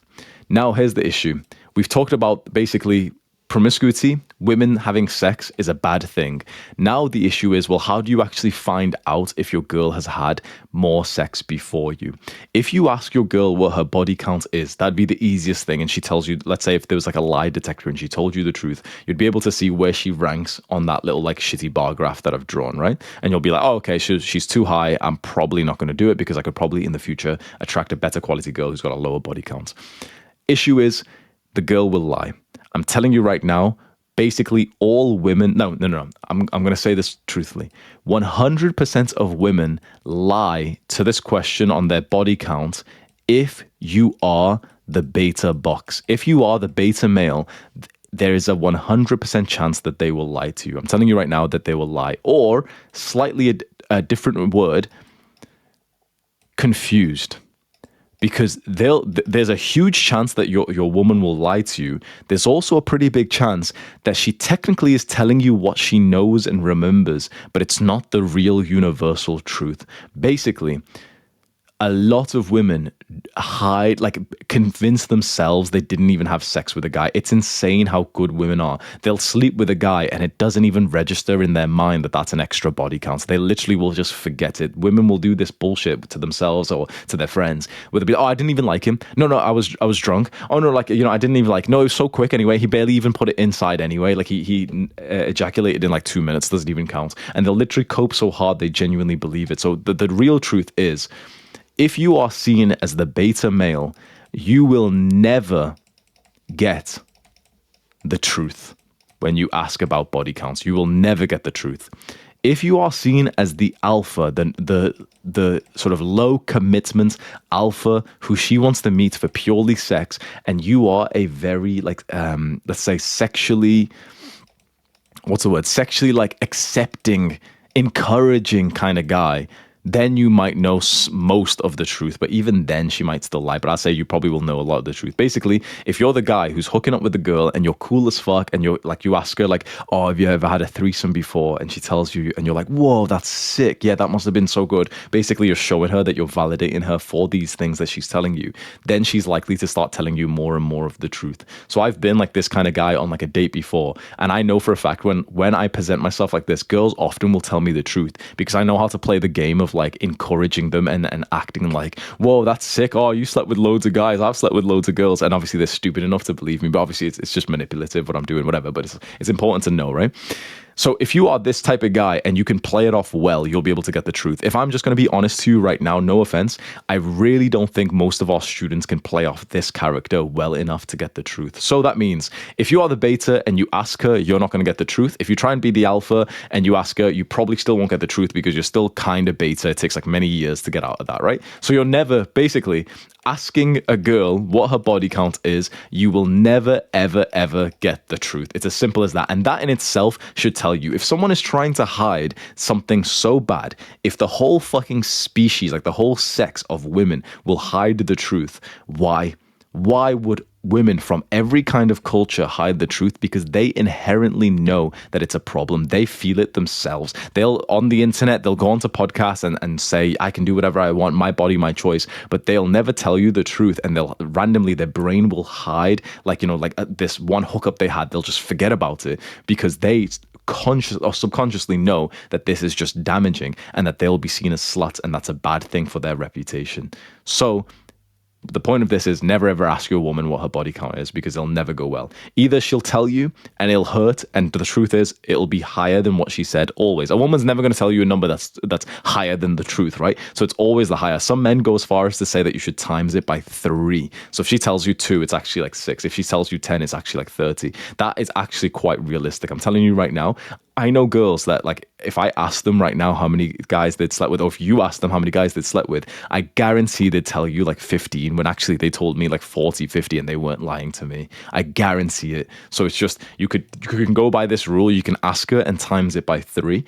[SPEAKER 1] Now, here's the issue. We've talked about basically promiscuity, women having sex is a bad thing. Now the issue is, well, how do you actually find out if your girl has had more sex before you? If you ask your girl what her body count is, that'd be the easiest thing. And she tells you, let's say if there was like a lie detector and she told you the truth, you'd be able to see where she ranks on that little like shitty bar graph that I've drawn, right? And you'll be like, oh, okay, she's too high. I'm probably not going to do it because I could probably in the future attract a better quality girl who's got a lower body count. Issue is the girl will lie. I'm telling you right now, basically all women, no, I'm going to say this truthfully. 100% of women lie to this question on their body count if you are the beta box. If you are the beta male, there is a 100% chance that they will lie to you. I'm telling you right now that they will lie. Or, slightly a different word, confused. Because there's a huge chance that your woman will lie to you. There's also a pretty big chance that she technically is telling you what she knows and remembers, but it's not the real universal truth. Basically, a lot of women convince themselves they didn't even have sex with a guy. It's insane how good women are. They'll sleep with a guy and it doesn't even register in their mind that that's an extra body count. They literally will just forget it. Women will do this bullshit to themselves or to their friends where they'll be, oh, I didn't even like him. No, I was drunk. Oh no, I didn't even no, it was so quick anyway. He barely even put it inside anyway. Like he ejaculated in like 2 minutes, doesn't even count. And they'll literally cope so hard they genuinely believe it. So the real truth is, if you are seen as the beta male, you will never get the truth when you ask about body counts. You will never get the truth. If you are seen as the alpha, the sort of low commitment alpha who she wants to meet for purely sex, and you are a very let's say sexually like accepting, encouraging kind of guy, then you might know most of the truth. But even then, she might still lie. But I say you probably will know a lot of the truth. Basically, if you're the guy who's hooking up with the girl and you're cool as fuck, and you're like, you ask her like, oh, have you ever had a threesome before? And she tells you, and you're like, whoa, that's sick. Yeah, that must have been so good. Basically, you're showing her that you're validating her for these things that she's telling you. Then she's likely to start telling you more and more of the truth. So I've been like this kind of guy on like a date before, and I know for a fact when I present myself like this, girls often will tell me the truth because I know how to play the game of like encouraging them and acting like, whoa, that's sick. Oh, you slept with loads of guys. I've slept with loads of girls. And obviously they're stupid enough to believe me, but obviously it's just manipulative what I'm doing, whatever. But it's important to know, right? So if you are this type of guy and you can play it off well, you'll be able to get the truth. If I'm just going to be honest to you right now, no offense, I really don't think most of our students can play off this character well enough to get the truth. So that means if you are the beta and you ask her, you're not going to get the truth. If you try and be the alpha and you ask her, you probably still won't get the truth because you're still kind of beta. It takes like many years to get out of that, right? So you're never basically asking a girl what her body count is. You will never, ever, ever get the truth. It's as simple as that. And that in itself should tell you, if someone is trying to hide something so bad, if the whole fucking species, like the whole sex of women will hide the truth, why would women from every kind of culture hide the truth? Because they inherently know that it's a problem. They feel it themselves. They'll, on the internet, they'll go onto podcasts and say, I can do whatever I want, my body, my choice, but they'll never tell you the truth. And they'll randomly, their brain will hide, like, this one hookup they had, they'll just forget about it because they conscious or subconsciously know that this is just damaging and that they'll be seen as sluts, and that's a bad thing for their reputation. So the point of this is never ever ask your woman what her body count is because it'll never go well. Either she'll tell you and it'll hurt, and the truth is it'll be higher than what she said always. A woman's never going to tell you a number that's higher than the truth, right? So it's always the higher. Some men go as far as to say that you should times it by 3. So if she tells you 2, it's actually like 6. If she tells you 10, it's actually like 30. That is actually quite realistic. I'm telling you right now, I know girls that, like, if I ask them right now how many guys they'd slept with, or if you ask them how many guys they'd slept with, I guarantee they'd tell you like 15 when actually they told me like 40, 50 and they weren't lying to me. I guarantee it. So it's just, you can go by this rule. You can ask her and times it by 3.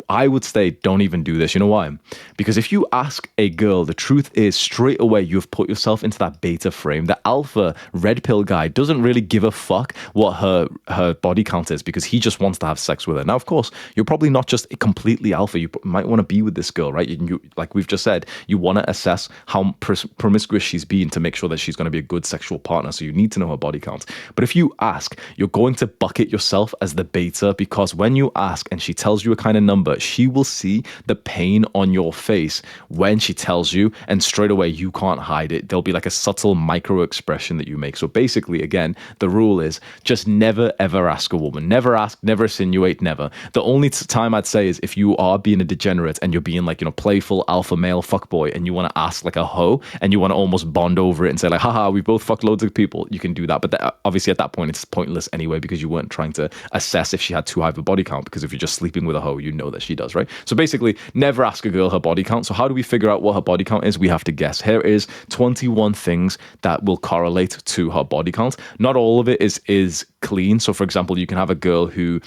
[SPEAKER 1] I would say don't even do this. You know why? Because if you ask a girl, the truth is straight away you've put yourself into that beta frame. The alpha red pill guy doesn't really give a fuck what her body count is because he just wants to have sex with her. Now, of course, you're probably not just completely alpha. You might want to be with this girl, right? You, like we've just said, you want to assess how promiscuous she's been to make sure that she's going to be a good sexual partner. So you need to know her body count. But if you ask, you're going to bucket yourself as the beta because when you ask and she tells you a kind of number, she will see the pain on your face when she tells you, and straight away you can't hide it. There'll be like a subtle micro expression that you make. So basically, again, the rule is just never ever ask a woman. Never ask, never insinuate, never. The only time I'd say is if you are being a degenerate and you're being like, playful alpha male fuckboy and you want to ask like a hoe and you want to almost bond over it and say like, haha, we both fucked loads of people, you can do that. But obviously at that point it's pointless anyway because you weren't trying to assess if she had too high of a body count, because if you're just sleeping with a hoe, you know that she does, right? So basically, never ask a girl her body count. So how do we figure out what her body count is? We have to guess. Here is 21 things that will correlate to her body count. Not all of it is clean. So for example, you can have a girl who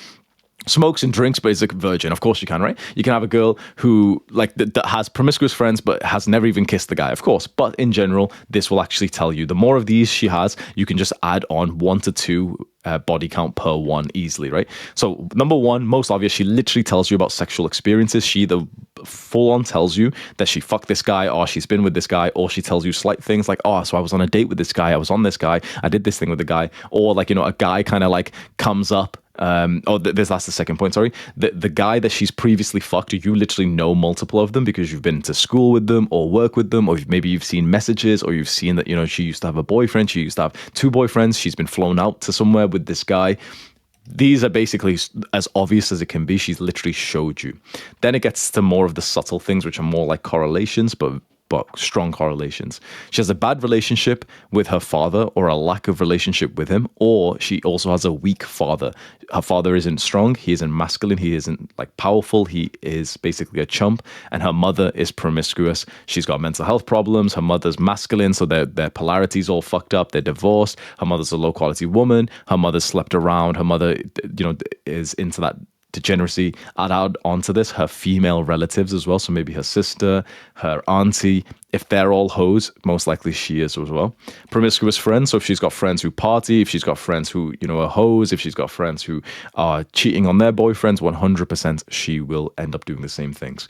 [SPEAKER 1] smokes and drinks but is a virgin. Of course you can, right? You can have a girl who that has promiscuous friends but has never even kissed the guy, of course. But in general, this will actually tell you the more of these she has, you can just add on 1 to 2 body count per one easily, right? So number 1, most obvious, she literally tells you about sexual experiences. She either full on tells you that she fucked this guy or she's been with this guy, or she tells you slight things like, oh, so I was on a date with this guy, I was on this guy, I did this thing with the guy, or like, a guy kind of like comes up. That's the second point, sorry. The guy that she's previously fucked, you literally know multiple of them because you've been to school with them or work with them, or maybe you've seen messages, or you've seen that, she used to have a boyfriend, she used to have 2 boyfriends, she's been flown out to somewhere with this guy. These are basically as obvious as it can be. She's literally showed you. Then it gets to more of the subtle things, which are more like correlations, but strong correlations. She has a bad relationship with her father or a lack of relationship with him, or she also has a weak father. Her father isn't strong, he isn't masculine, he isn't like powerful, he is basically a chump, and her mother is promiscuous. She's got mental health problems, her mother's masculine, so their polarity's all fucked up, they're divorced, her mother's a low quality woman, her mother slept around, her mother, is into that degeneracy. Add onto this her female relatives as well. So maybe her sister, her auntie. If they're all hoes, most likely she is as well. Promiscuous friends. So if she's got friends who party, if she's got friends who, are hoes, if she's got friends who are cheating on their boyfriends, 100% she will end up doing the same things.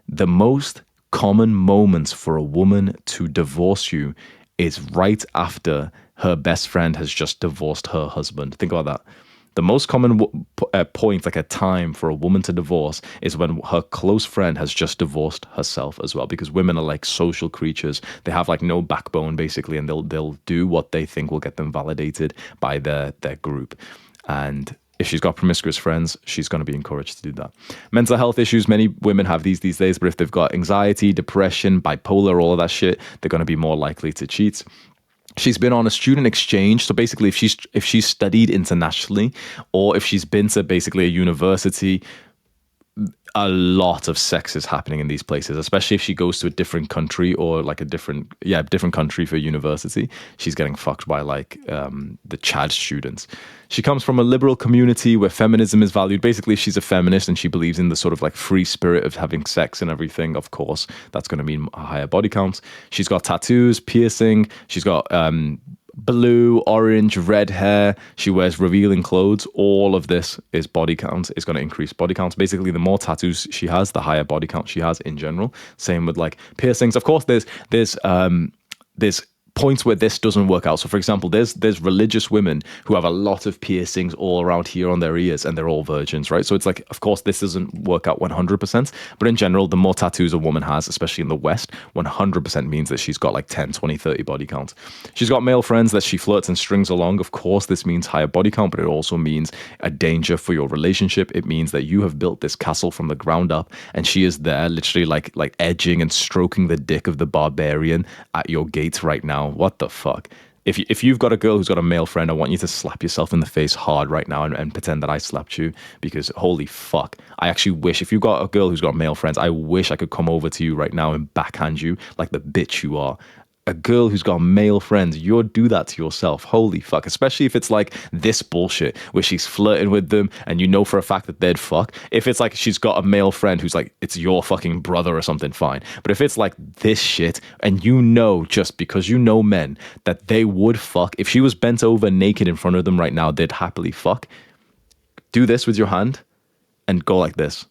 [SPEAKER 1] The most common moments for a woman to divorce you is right after her best friend has just divorced her husband. Think about that. The most common point, like a time for a woman to divorce, is when her close friend has just divorced herself as well. Because women are like social creatures; they have like no backbone basically, and they'll do what they think will get them validated by their group. And if she's got promiscuous friends, she's going to be encouraged to do that. Mental health issues, many women have these days, but if they've got anxiety, depression, bipolar, all of that shit, they're going to be more likely to cheat. She's been on a student exchange. So basically, if she's studied internationally, or if she's been to basically a university, a lot of sex is happening in these places, especially if she goes to a different country or like a different country for university. She's getting fucked by like the Chad students. She comes from a liberal community where feminism is valued. Basically, if she's a feminist and she believes in the sort of like free spirit of having sex and everything, of course, that's going to mean a higher body count. She's got tattoos, piercing. She's got blue, orange, red hair. She wears revealing clothes. All of this is body count. It's going to increase body count. Basically, the more tattoos she has, the higher body count she has in general. Same with like piercings. Of course, there's points where this doesn't work out. So for example, there's religious women who have a lot of piercings all around here on their ears and they're all virgins, right? So it's like, of course, this doesn't work out 100%, but in general, the more tattoos a woman has, especially in the West, 100% means that she's got like 10, 20, 30 body count. She's got male friends that she flirts and strings along. Of course, this means higher body count, but it also means a danger for your relationship. It means that you have built this castle from the ground up and she is there literally like edging and stroking the dick of the barbarian at your gate right now. What the fuck? If you've got a girl who's got a male friend, I want you to slap yourself in the face hard right now and pretend that I slapped you, because holy fuck. I actually wish, if you've got a girl who's got male friends, I wish I could come over to you right now and backhand you like the bitch you are. A girl who's got male friends, you'll do that to yourself. Holy fuck. Especially if it's like this bullshit where she's flirting with them and you know for a fact that they'd fuck. If it's like she's got a male friend who's like, it's your fucking brother or something, fine. But if it's like this shit and you know, just because you know men, that they would fuck, if she was bent over naked in front of them right now, they'd happily fuck. Do this with your hand and go like this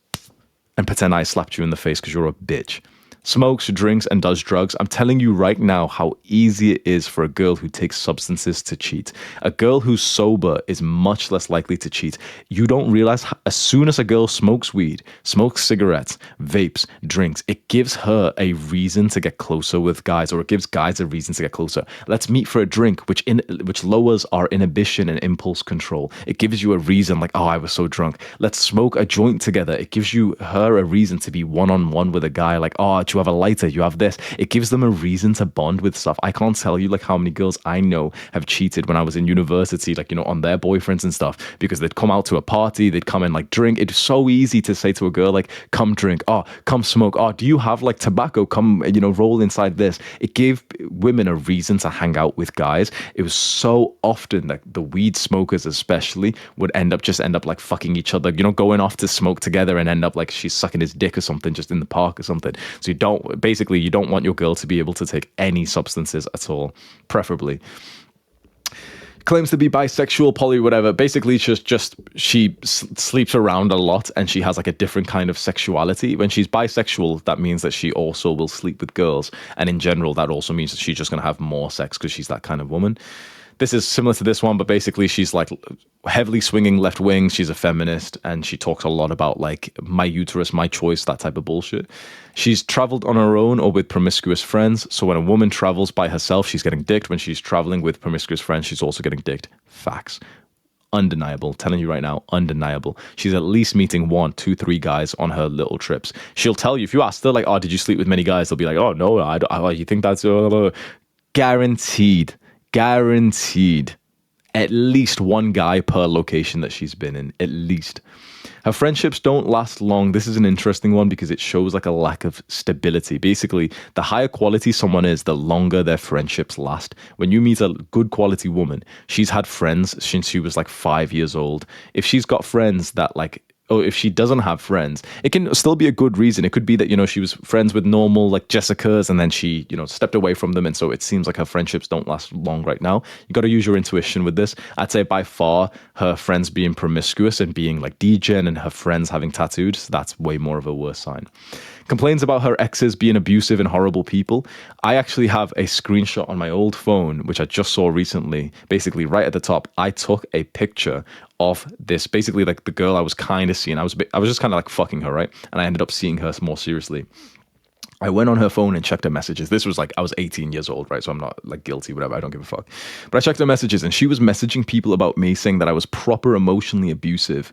[SPEAKER 1] and pretend I slapped you in the face because you're a bitch. Smokes, drinks, and does drugs. I'm telling you right now how easy it is for a girl who takes substances to cheat. A girl who's sober is much less likely to cheat. You don't realize as soon as a girl smokes weed, smokes cigarettes, vapes, drinks, it gives her a reason to get closer with guys, or it gives guys a reason to get closer. Let's meet for a drink, which lowers our inhibition and impulse control. It gives you a reason like, oh, I was so drunk. Let's smoke a joint together. It gives her a reason to be one-on-one with a guy like, oh, you have a lighter, you have this. It gives them a reason to bond with stuff. I can't tell you like how many girls I know have cheated when I was in university, like, on their boyfriends and stuff, because they'd come out to a party, they'd come and like drink. It's so easy to say to a girl like, come drink, oh, come smoke, oh, do you have like tobacco, come, roll inside this. It gave women a reason to hang out with guys. It was so often that the weed smokers especially would end up like fucking each other, going off to smoke together and end up like she's sucking his dick or something just in the park or something. So you don't want your girl to be able to take any substances at all, preferably. Claims to be bisexual, poly, whatever. Basically, she sleeps around a lot and she has like a different kind of sexuality. When she's bisexual, that means that she also will sleep with girls. And in general, that also means that she's just going to have more sex because she's that kind of woman. This is similar to this one, but basically she's like heavily swinging left wing. She's a feminist and she talks a lot about like my uterus, my choice, that type of bullshit. She's traveled on her own or with promiscuous friends. So when a woman travels by herself, she's getting dicked. When she's traveling with promiscuous friends, she's also getting dicked. Facts. Undeniable. Telling you right now, undeniable. She's at least meeting 1, 2, 3 guys on her little trips. She'll tell you, if you ask her like, oh, did you sleep with many guys? They'll be like, oh, no, I don't, you think that's guaranteed. Guaranteed at least one guy per location that she's been in, at least. Her friendships don't last long. This is an interesting one because it shows like a lack of stability. Basically, the higher quality someone is, the longer their friendships last. When you meet a good quality woman, she's had friends since she was like 5 years old. If she's got friends that like or if she doesn't have friends, it can still be a good reason. It could be that, you know, she was friends with normal like Jessicas and then she, you know, stepped away from them. And so it seems like her friendships don't last long right now. You got to use your intuition with this. I'd say by far her friends being promiscuous and being like degen and her friends having tattoos, that's way more of a worse sign. Complains about her exes being abusive and horrible people. I actually have a screenshot on my old phone, which I just saw recently. Basically, right at the top, I took a picture of this. Basically, like the girl I was kind of seeing. I was just kind of like fucking her, right? And I ended up seeing her more seriously. I went on her phone and checked her messages. This was like, I was 18 years old, right? So I'm not like guilty, whatever. I don't give a fuck. But I checked her messages and she was messaging people about me saying that I was proper emotionally abusive.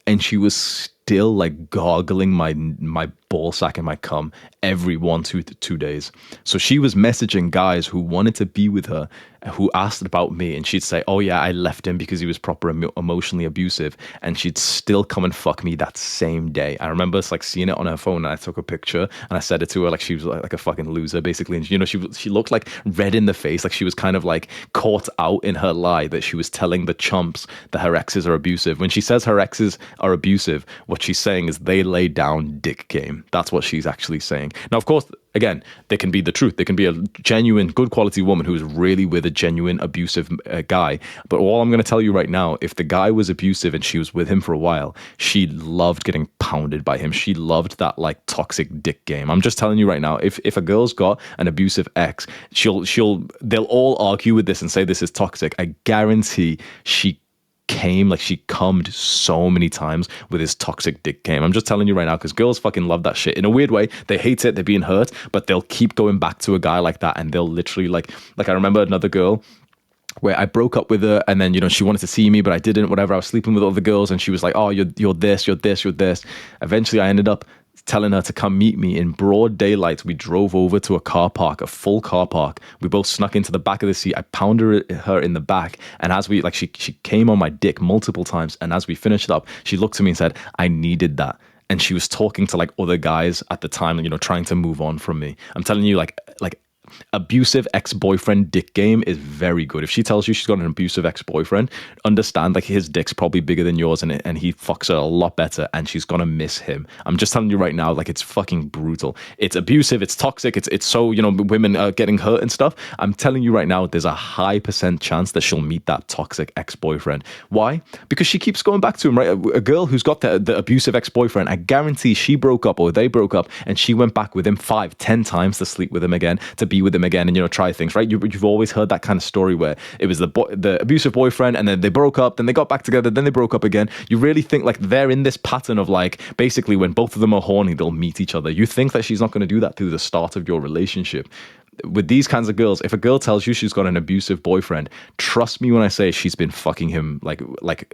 [SPEAKER 1] And she was still like gargling my ball sack and my cum every 1 to 2 days. So she was messaging guys who wanted to be with her, who asked about me, and she'd say, oh yeah, I left him because he was proper emotionally abusive, and she'd still come and fuck me that same day. I remember like seeing it on her phone, and I took a picture and I said it to her like she was like a fucking loser basically, and you know, she looked like red in the face, like she was kind of like caught out in her lie that she was telling the chumps that her exes are abusive. When she says her exes are abusive, what she's saying is they lay down dick game. That's what she's actually saying. Now, of course, again, they can be the truth. They can be a genuine, good quality woman who is really with a genuine abusive guy. But all I'm going to tell you right now, if the guy was abusive and she was with him for a while, she loved getting pounded by him. She loved that like toxic dick game. I'm just telling you right now, if a girl's got an abusive ex, they'll all argue with this and say this is toxic. I guarantee she cummed so many times with his toxic dick game. I'm just telling you right now, because girls fucking love that shit. In a weird way, they hate it, they're being hurt, but they'll keep going back to a guy like that, and they'll literally like I remember another girl where I broke up with her, and then, you know, she wanted to see me, but I didn't, whatever. I was sleeping with other girls, and she was like, oh, you're this, you're this, you're this. Eventually, I ended up telling her to come meet me in broad daylight. We drove over to a car park, a full car park. We both snuck into the back of the seat. I pounded her in the back, and as we, like, she came on my dick multiple times, and as we finished up, she looked at me and said, I needed that. And she was talking to, like, other guys at the time, you know, trying to move on from me. I'm telling you, like abusive ex-boyfriend dick game is very good. If she tells you she's got an abusive ex-boyfriend, understand like his dick's probably bigger than yours, and he fucks her a lot better, and she's gonna miss him. I'm just telling you right now, like, it's fucking brutal. It's abusive, it's toxic, it's so, you know, women are getting hurt and stuff. I'm telling you right now, there's a high % chance that she'll meet that toxic ex-boyfriend. Why? Because she keeps going back to him, right? A girl who's got the abusive ex-boyfriend, I guarantee she broke up or they broke up, and she went back with him 5-10 times to sleep with him again, to be with him again, and, you know, try things, right? You've always heard that kind of story where it was the abusive boyfriend, and then they broke up, then they got back together, then they broke up again. You really think like they're in this pattern of like, basically when both of them are horny, they'll meet each other. You think that she's not going to do that through the start of your relationship. With these kinds of girls, if a girl tells you she's got an abusive boyfriend, trust me when I say she's been fucking him like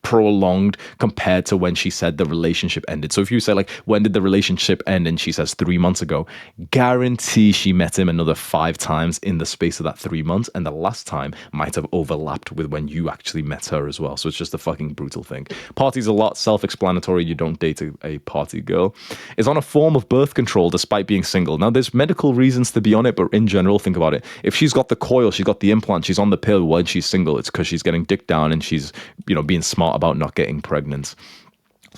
[SPEAKER 1] prolonged compared to when she said the relationship ended. So if you say like, when did the relationship end, and she says 3 months ago, guarantee she met him another 5 times in the space of that 3 months, and the last time might have overlapped with when you actually met her as well. So it's just a fucking brutal thing. Party's a lot self-explanatory. You don't date a party girl. Is on a form of birth control despite being single. Now there's medical reasons to be on it, but in general, think about it. If she's got the coil, she's got the implant, she's on the pill when she's single, it's because she's getting dick down and she's, you know, being smart about not getting pregnant.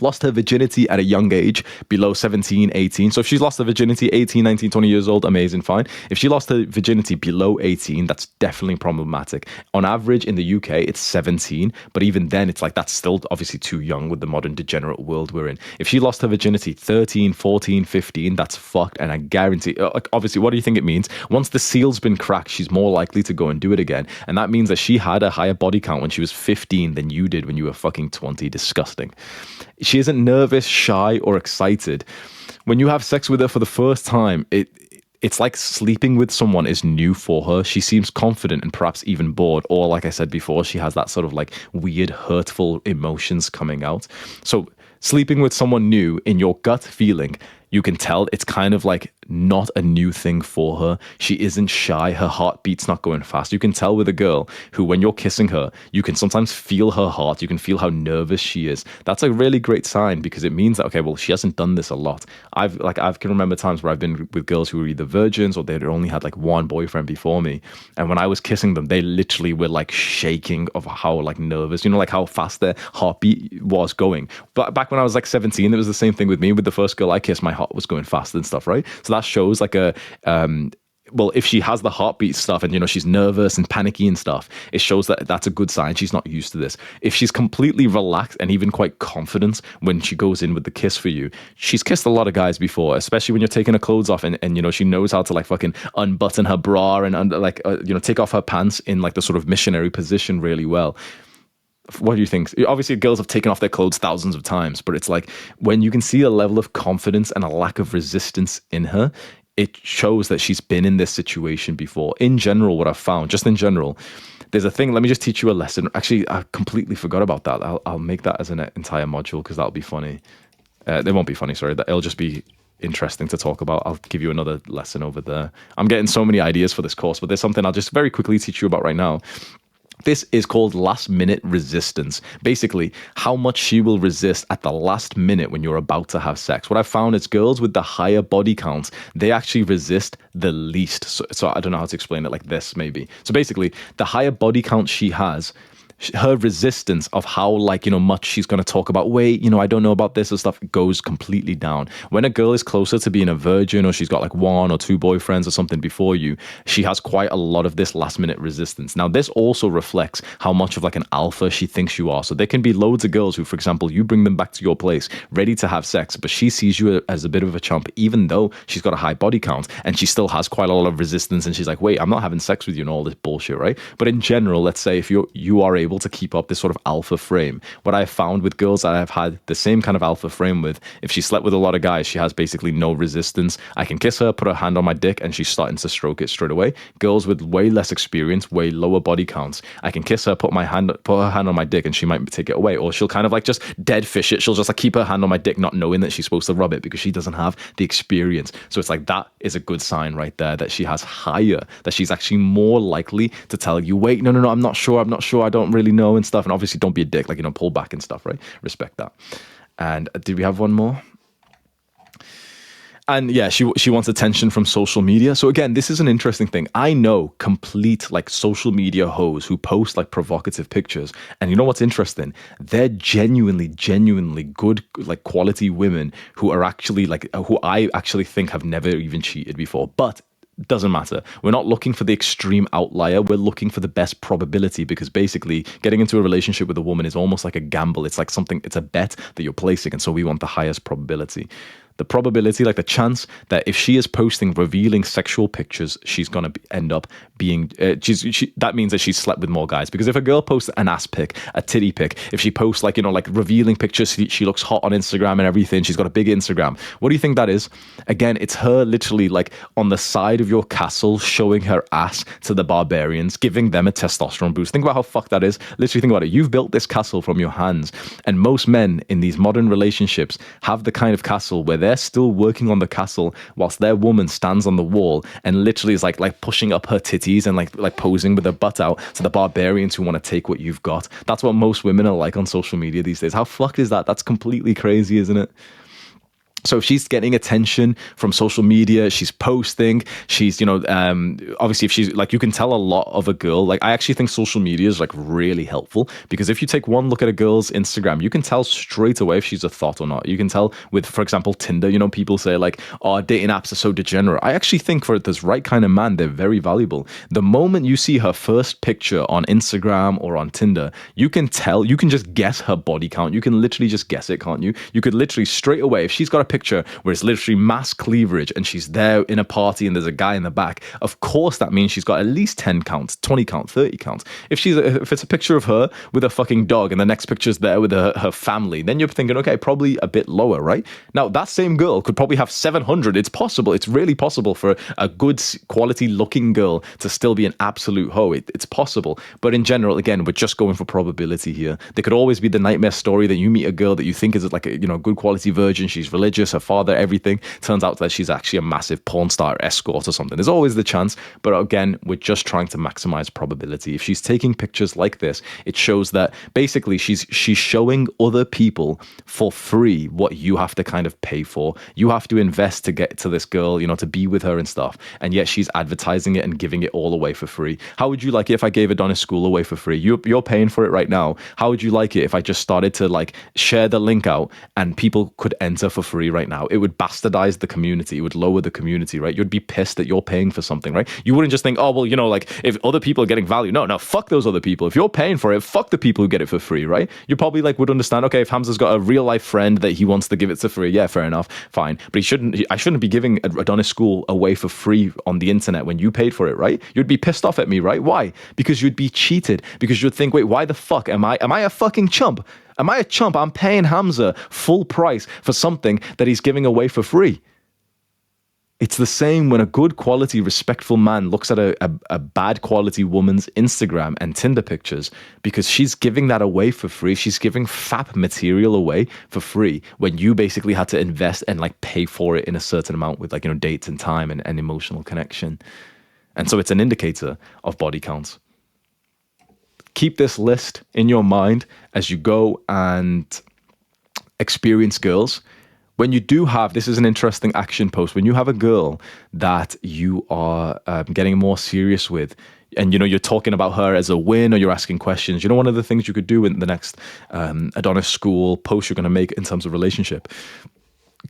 [SPEAKER 1] Lost her virginity at a young age, below 17, 18. So if she's lost her virginity 18, 19, 20 years old, amazing, fine. If she lost her virginity below 18, that's definitely problematic. On average in the UK, it's 17, but even then it's like, that's still obviously too young with the modern degenerate world we're in. If she lost her virginity 13, 14, 15, that's fucked, and I guarantee, obviously, what do you think it means? Once the seal's been cracked, she's more likely to go and do it again, and that means that she had a higher body count when she was 15 than you did when you were fucking 20. Disgusting. She isn't nervous, shy, or excited. When you have sex with her for the first time, it's like sleeping with someone is new for her. She seems confident and perhaps even bored, or like I said before, she has that sort of like weird, hurtful emotions coming out. So sleeping with someone new, in your gut feeling, You can tell it's kind of like not a new thing for her. She isn't shy. Her heartbeat's not going fast. You can tell with a girl who, when you're kissing her, you can sometimes feel her heart. You can feel how nervous she is. That's a really great sign, because it means that, okay, well, she hasn't done this a lot. I can remember times where I've been with girls who were either virgins or they'd only had like one boyfriend before me. And when I was kissing them, they literally were like shaking of how like nervous, like how fast their heartbeat was going. But back when I was like 17, it was the same thing with me. With the first girl I kissed, my heart was going fast and stuff, right? So that shows like well, if she has the heartbeat stuff and, she's nervous and panicky and stuff, it shows that that's a good sign. She's not used to this. If she's completely relaxed and even quite confident when she goes in with the kiss for you, she's kissed a lot of guys before, especially when you're taking her clothes off and she knows how to like fucking unbutton her bra and take off her pants in like the sort of missionary position really well. What do you think? Obviously, girls have taken off their clothes thousands of times, but it's like when you can see a level of confidence and a lack of resistance in her, it shows that she's been in this situation before. In general, what I've found, just in general, there's a thing. Let me just teach you a lesson. Actually, I completely forgot about that. I'll make that as an entire module because that'll be funny. It won't be funny, sorry. It'll just be interesting to talk about. I'll give you another lesson over there. I'm getting so many ideas for this course, but there's something I'll just very quickly teach you about right now. This is called last minute resistance. Basically, how much she will resist at the last minute when you're about to have sex. What I've found is girls with the higher body counts, they actually resist the least. So I don't know how to explain it like this, maybe. So basically, the higher body count she has, her resistance of how much she's going to talk about, wait, I don't know about this and stuff, goes completely down. When a girl is closer to being a virgin or she's got like one or two boyfriends or something before you, she has quite a lot of this last minute resistance. Now, this also reflects how much of like an alpha she thinks you are. So there can be loads of girls who, for example, you bring them back to your place ready to have sex, but she sees you as a bit of a chump, even though she's got a high body count and she still has quite a lot of resistance. And she's like, wait, I'm not having sex with you and all this bullshit, right? But in general, let's say if you are able to keep up this sort of alpha frame. What I found with girls that I've had the same kind of alpha frame with, if she slept with a lot of guys, she has basically no resistance. I can kiss her, put her hand on my dick, and she's starting to stroke it straight away. Girls with way less experience, way lower body counts, I can kiss her, put her hand on my dick, and she might take it away. Or she'll kind of like just dead fish it. She'll just like keep her hand on my dick, not knowing that she's supposed to rub it because she doesn't have the experience. So it's like that is a good sign right there that she has higher, that she's actually more likely to tell you, wait, no, I'm not sure, I don't really know and stuff. And obviously don't be a dick, pull back and stuff, right? Respect that. And did we have one more? And yeah, she wants attention from social media. So again, this is an interesting thing. I know complete social media hoes who post provocative pictures. And you know what's interesting? They're genuinely good quality women who are actually who I actually think have never even cheated before. But doesn't matter. We're not looking for the extreme outlier. We're looking for the best probability, because basically getting into a relationship with a woman is almost like a gamble. It's like it's a bet that you're placing. And so we want the highest probability. The probability, the chance that if she is posting revealing sexual pictures, she's going to end up being, that means that she's slept with more guys. Because if a girl posts an ass pic, a titty pic, if she posts revealing pictures, she looks hot on Instagram and everything, she's got a big Instagram. What do you think that is? Again, it's her literally on the side of your castle, showing her ass to the barbarians, giving them a testosterone boost. Think about how fucked that is. Literally think about it. You've built this castle from your hands. And most men in these modern relationships have the kind of castle where they're still working on the castle whilst their woman stands on the wall and literally is like pushing up her titties and like posing with her butt out to the barbarians who want to take what you've got. That's what most women are like on social media these days. How fucked is that? That's completely crazy, isn't it? So if she's getting attention from social media, she's posting, she's, obviously if she's you can tell a lot of a girl. I actually think social media is really helpful, because if you take one look at a girl's Instagram, you can tell straight away if she's a thought or not. You can tell with, for example, Tinder, people say oh, dating apps are so degenerate. I actually think for this right kind of man, they're very valuable. The moment you see her first picture on Instagram or on Tinder, you can just guess her body count. You can literally just guess it, can't you? You could literally straight away, if she's got a picture where it's literally mass cleavage and she's there in a party and there's a guy in the back, of course that means she's got at least 10 counts, 20 counts, 30 counts. If it's a picture of her with a fucking dog and the next picture's there with her family, then you're thinking, okay, probably a bit lower, right? Now that same girl could probably have 700. It's possible. It's really possible for a good quality looking girl to still be an absolute hoe. It's possible. But in general, again, we're just going for probability here. There could always be the nightmare story that you meet a girl that you think is a good quality virgin. She's religious. prestigious, her father, everything. Turns out that she's actually a massive porn star escort or something. There's always the chance. But again, we're just trying to maximize probability. If she's taking pictures like this, it shows that basically she's showing other people for free what you have to kind of pay for. You have to invest to get to this girl, you know, to be with her and stuff. And yet she's advertising it and giving it all away for free. How would you like it if I gave Adonis School away for free? You're paying for it right now. How would you like it if I just started to like share the link out and people could enter for free right now? It would bastardize the community. It would lower the community, right? You'd be pissed that you're paying for something, right? You wouldn't just think, oh, well, you know, like if other people are getting value. No, fuck those other people. If you're paying for it, fuck the people who get it for free, right? You probably like would understand, okay, if Hamza's got a real life friend that he wants to give it to free, yeah, fair enough, fine. But I shouldn't be giving Adonis School away for free on the internet when you paid for it, right? You'd be pissed off at me, right? Why? Because you'd be cheated. Because you'd think, wait, why the fuck am I a fucking chump? Am I a chump? I'm paying Hamza full price for something that he's giving away for free. It's the same when a good quality, respectful man looks at a bad quality woman's Instagram and Tinder pictures because she's giving that away for free. She's giving FAP material away for free when you basically had to invest and like pay for it in a certain amount with like, you know, dates and time and emotional connection. And so it's an indicator of body counts. Keep this list in your mind as you go and experience girls. When you do have, this is an interesting action post, when you have a girl that you are getting more serious with, and, you know, you're talking about her as a win or you're asking questions, you know, one of the things you could do in the next Adonis School post you're going to make in terms of relationship,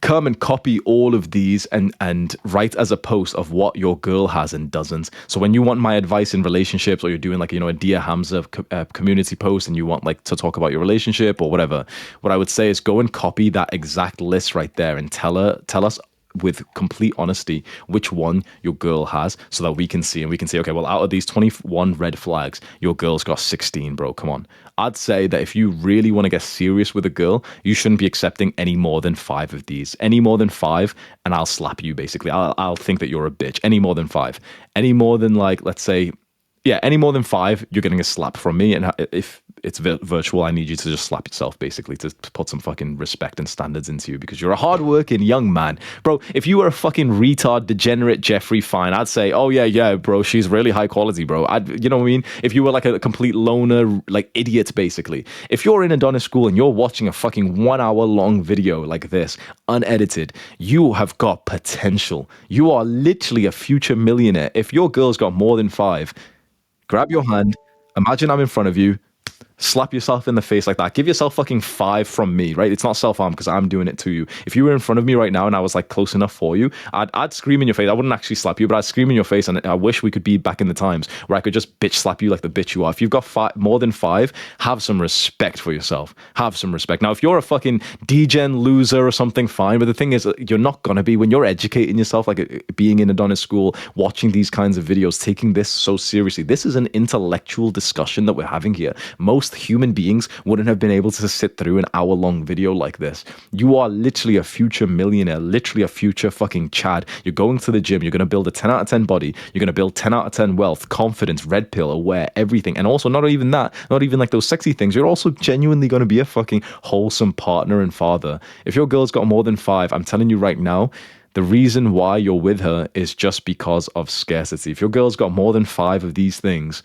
[SPEAKER 1] come and copy all of these and write as a post of what your girl has and doesn't. So when you want my advice in relationships, or you're doing like, you know, a Dear Hamza community post and you want like to talk about your relationship or whatever, what I would say is go and copy that exact list right there and tell us with complete honesty which one your girl has, so that we can see, and we can say, okay, well, out of these 21 red flags, your girl's got 16, bro. Come on. I'd say that if you really want to get serious with a girl, you shouldn't be accepting any more than 5 of these. Any more than 5 and I'll slap you, basically. I'll think that you're a bitch. Any more than 5. Any more than, like, let's say, yeah, any more than 5, you're getting a slap from me. And if it's virtual, I need you to just slap yourself, basically, to put some fucking respect and standards into you, because you're a hardworking young man. Bro, if you were a fucking retard, degenerate Jeffrey Fine, I'd say, oh, yeah, bro, she's really high quality, bro. You know what I mean? If you were like a complete loner, like idiot, basically. If you're in Adonis School and you're watching a fucking 1 hour long video like this, unedited, you have got potential. You are literally a future millionaire. If your girl's got more than 5, grab your hand, imagine I'm in front of you, slap yourself in the face like that. Give yourself fucking 5 from me, right? It's not self-harm because I'm doing it to you. If you were in front of me right now and I was like close enough for you, I'd scream in your face. I wouldn't actually slap you, but I'd scream in your face, and I wish we could be back in the times where I could just bitch slap you like the bitch you are. If you've got more than 5, have some respect for yourself. Have some respect. Now, if you're a fucking degen loser or something, fine. But the thing is, you're not going to be, when you're educating yourself, like being in Adonis School, watching these kinds of videos, taking this so seriously. This is an intellectual discussion that we're having here. Most human beings wouldn't have been able to sit through an hour-long video like this. You are literally a future millionaire, literally a future fucking Chad. You're going to the gym, you're going to build a 10 out of 10 body, you're going to build 10 out of 10 wealth, confidence, red pill, aware, everything. And also, not even that, not even like those sexy things, you're also genuinely going to be a fucking wholesome partner and father. If your girl's got more than 5, I'm telling you right now, the reason why you're with her is just because of scarcity. If your girl's got more than 5 of these things,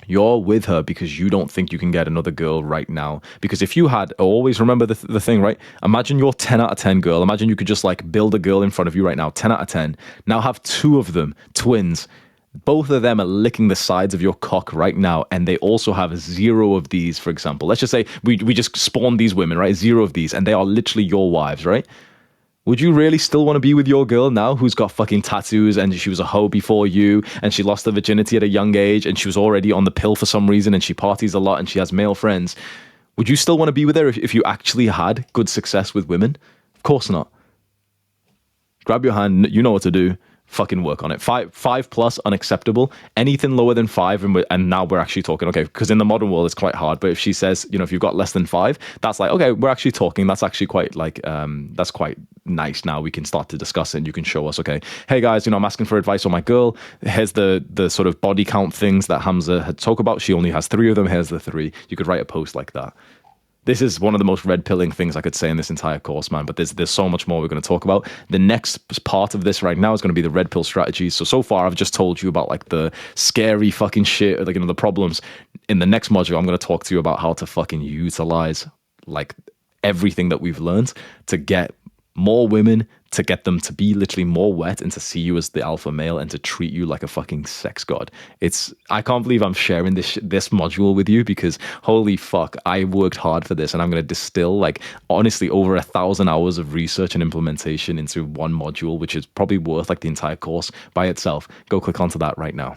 [SPEAKER 1] you're with her because you don't think you can get another girl right now. Because if you had, always remember the thing, right? Imagine you're 10 out of 10 girl. Imagine you could just like build a girl in front of you right now, 10 out of 10. Now have 2 of them, twins. Both of them are licking the sides of your cock right now, and they also have 0 of these, for example. Let's just say we just spawned these women, right? 0 of these, and they are literally your wives, right? Would you really still want to be with your girl now who's got fucking tattoos and she was a hoe before you and she lost her virginity at a young age and she was already on the pill for some reason and she parties a lot and she has male friends? Would you still want to be with her if you actually had good success with women? Of course not. Grab your hand, you know what to do. Fucking work on it. 5 plus unacceptable. Anything lower than 5, and now we're actually talking. Okay, because in the modern world it's quite hard. But if she says, you know, if you've got less than 5, that's like, okay, we're actually talking. That's actually quite like that's quite nice. Now we can start to discuss it, and you can show us, okay, hey guys, you know, I'm asking for advice on my girl. Here's the sort of body count things that Hamza had talked about. She only has 3 of them. Here's the 3. You could write a post like that. This is one of the most red pilling things I could say in this entire course, man. But there's so much more we're going to talk about. The next part of this right now is going to be the red pill strategies. So far I've just told you about like the scary fucking shit, like, you know, the problems. In the next module, I'm going to talk to you about how to fucking utilize like everything that we've learned to get more women, to get them to be literally more wet and to see you as the alpha male and to treat you like a fucking sex god. I can't believe I'm sharing this module with you, because holy fuck, I worked hard for this, and I'm going to distill like honestly over 1,000 hours of research and implementation into one module, which is probably worth like the entire course by itself. Go click onto that right now.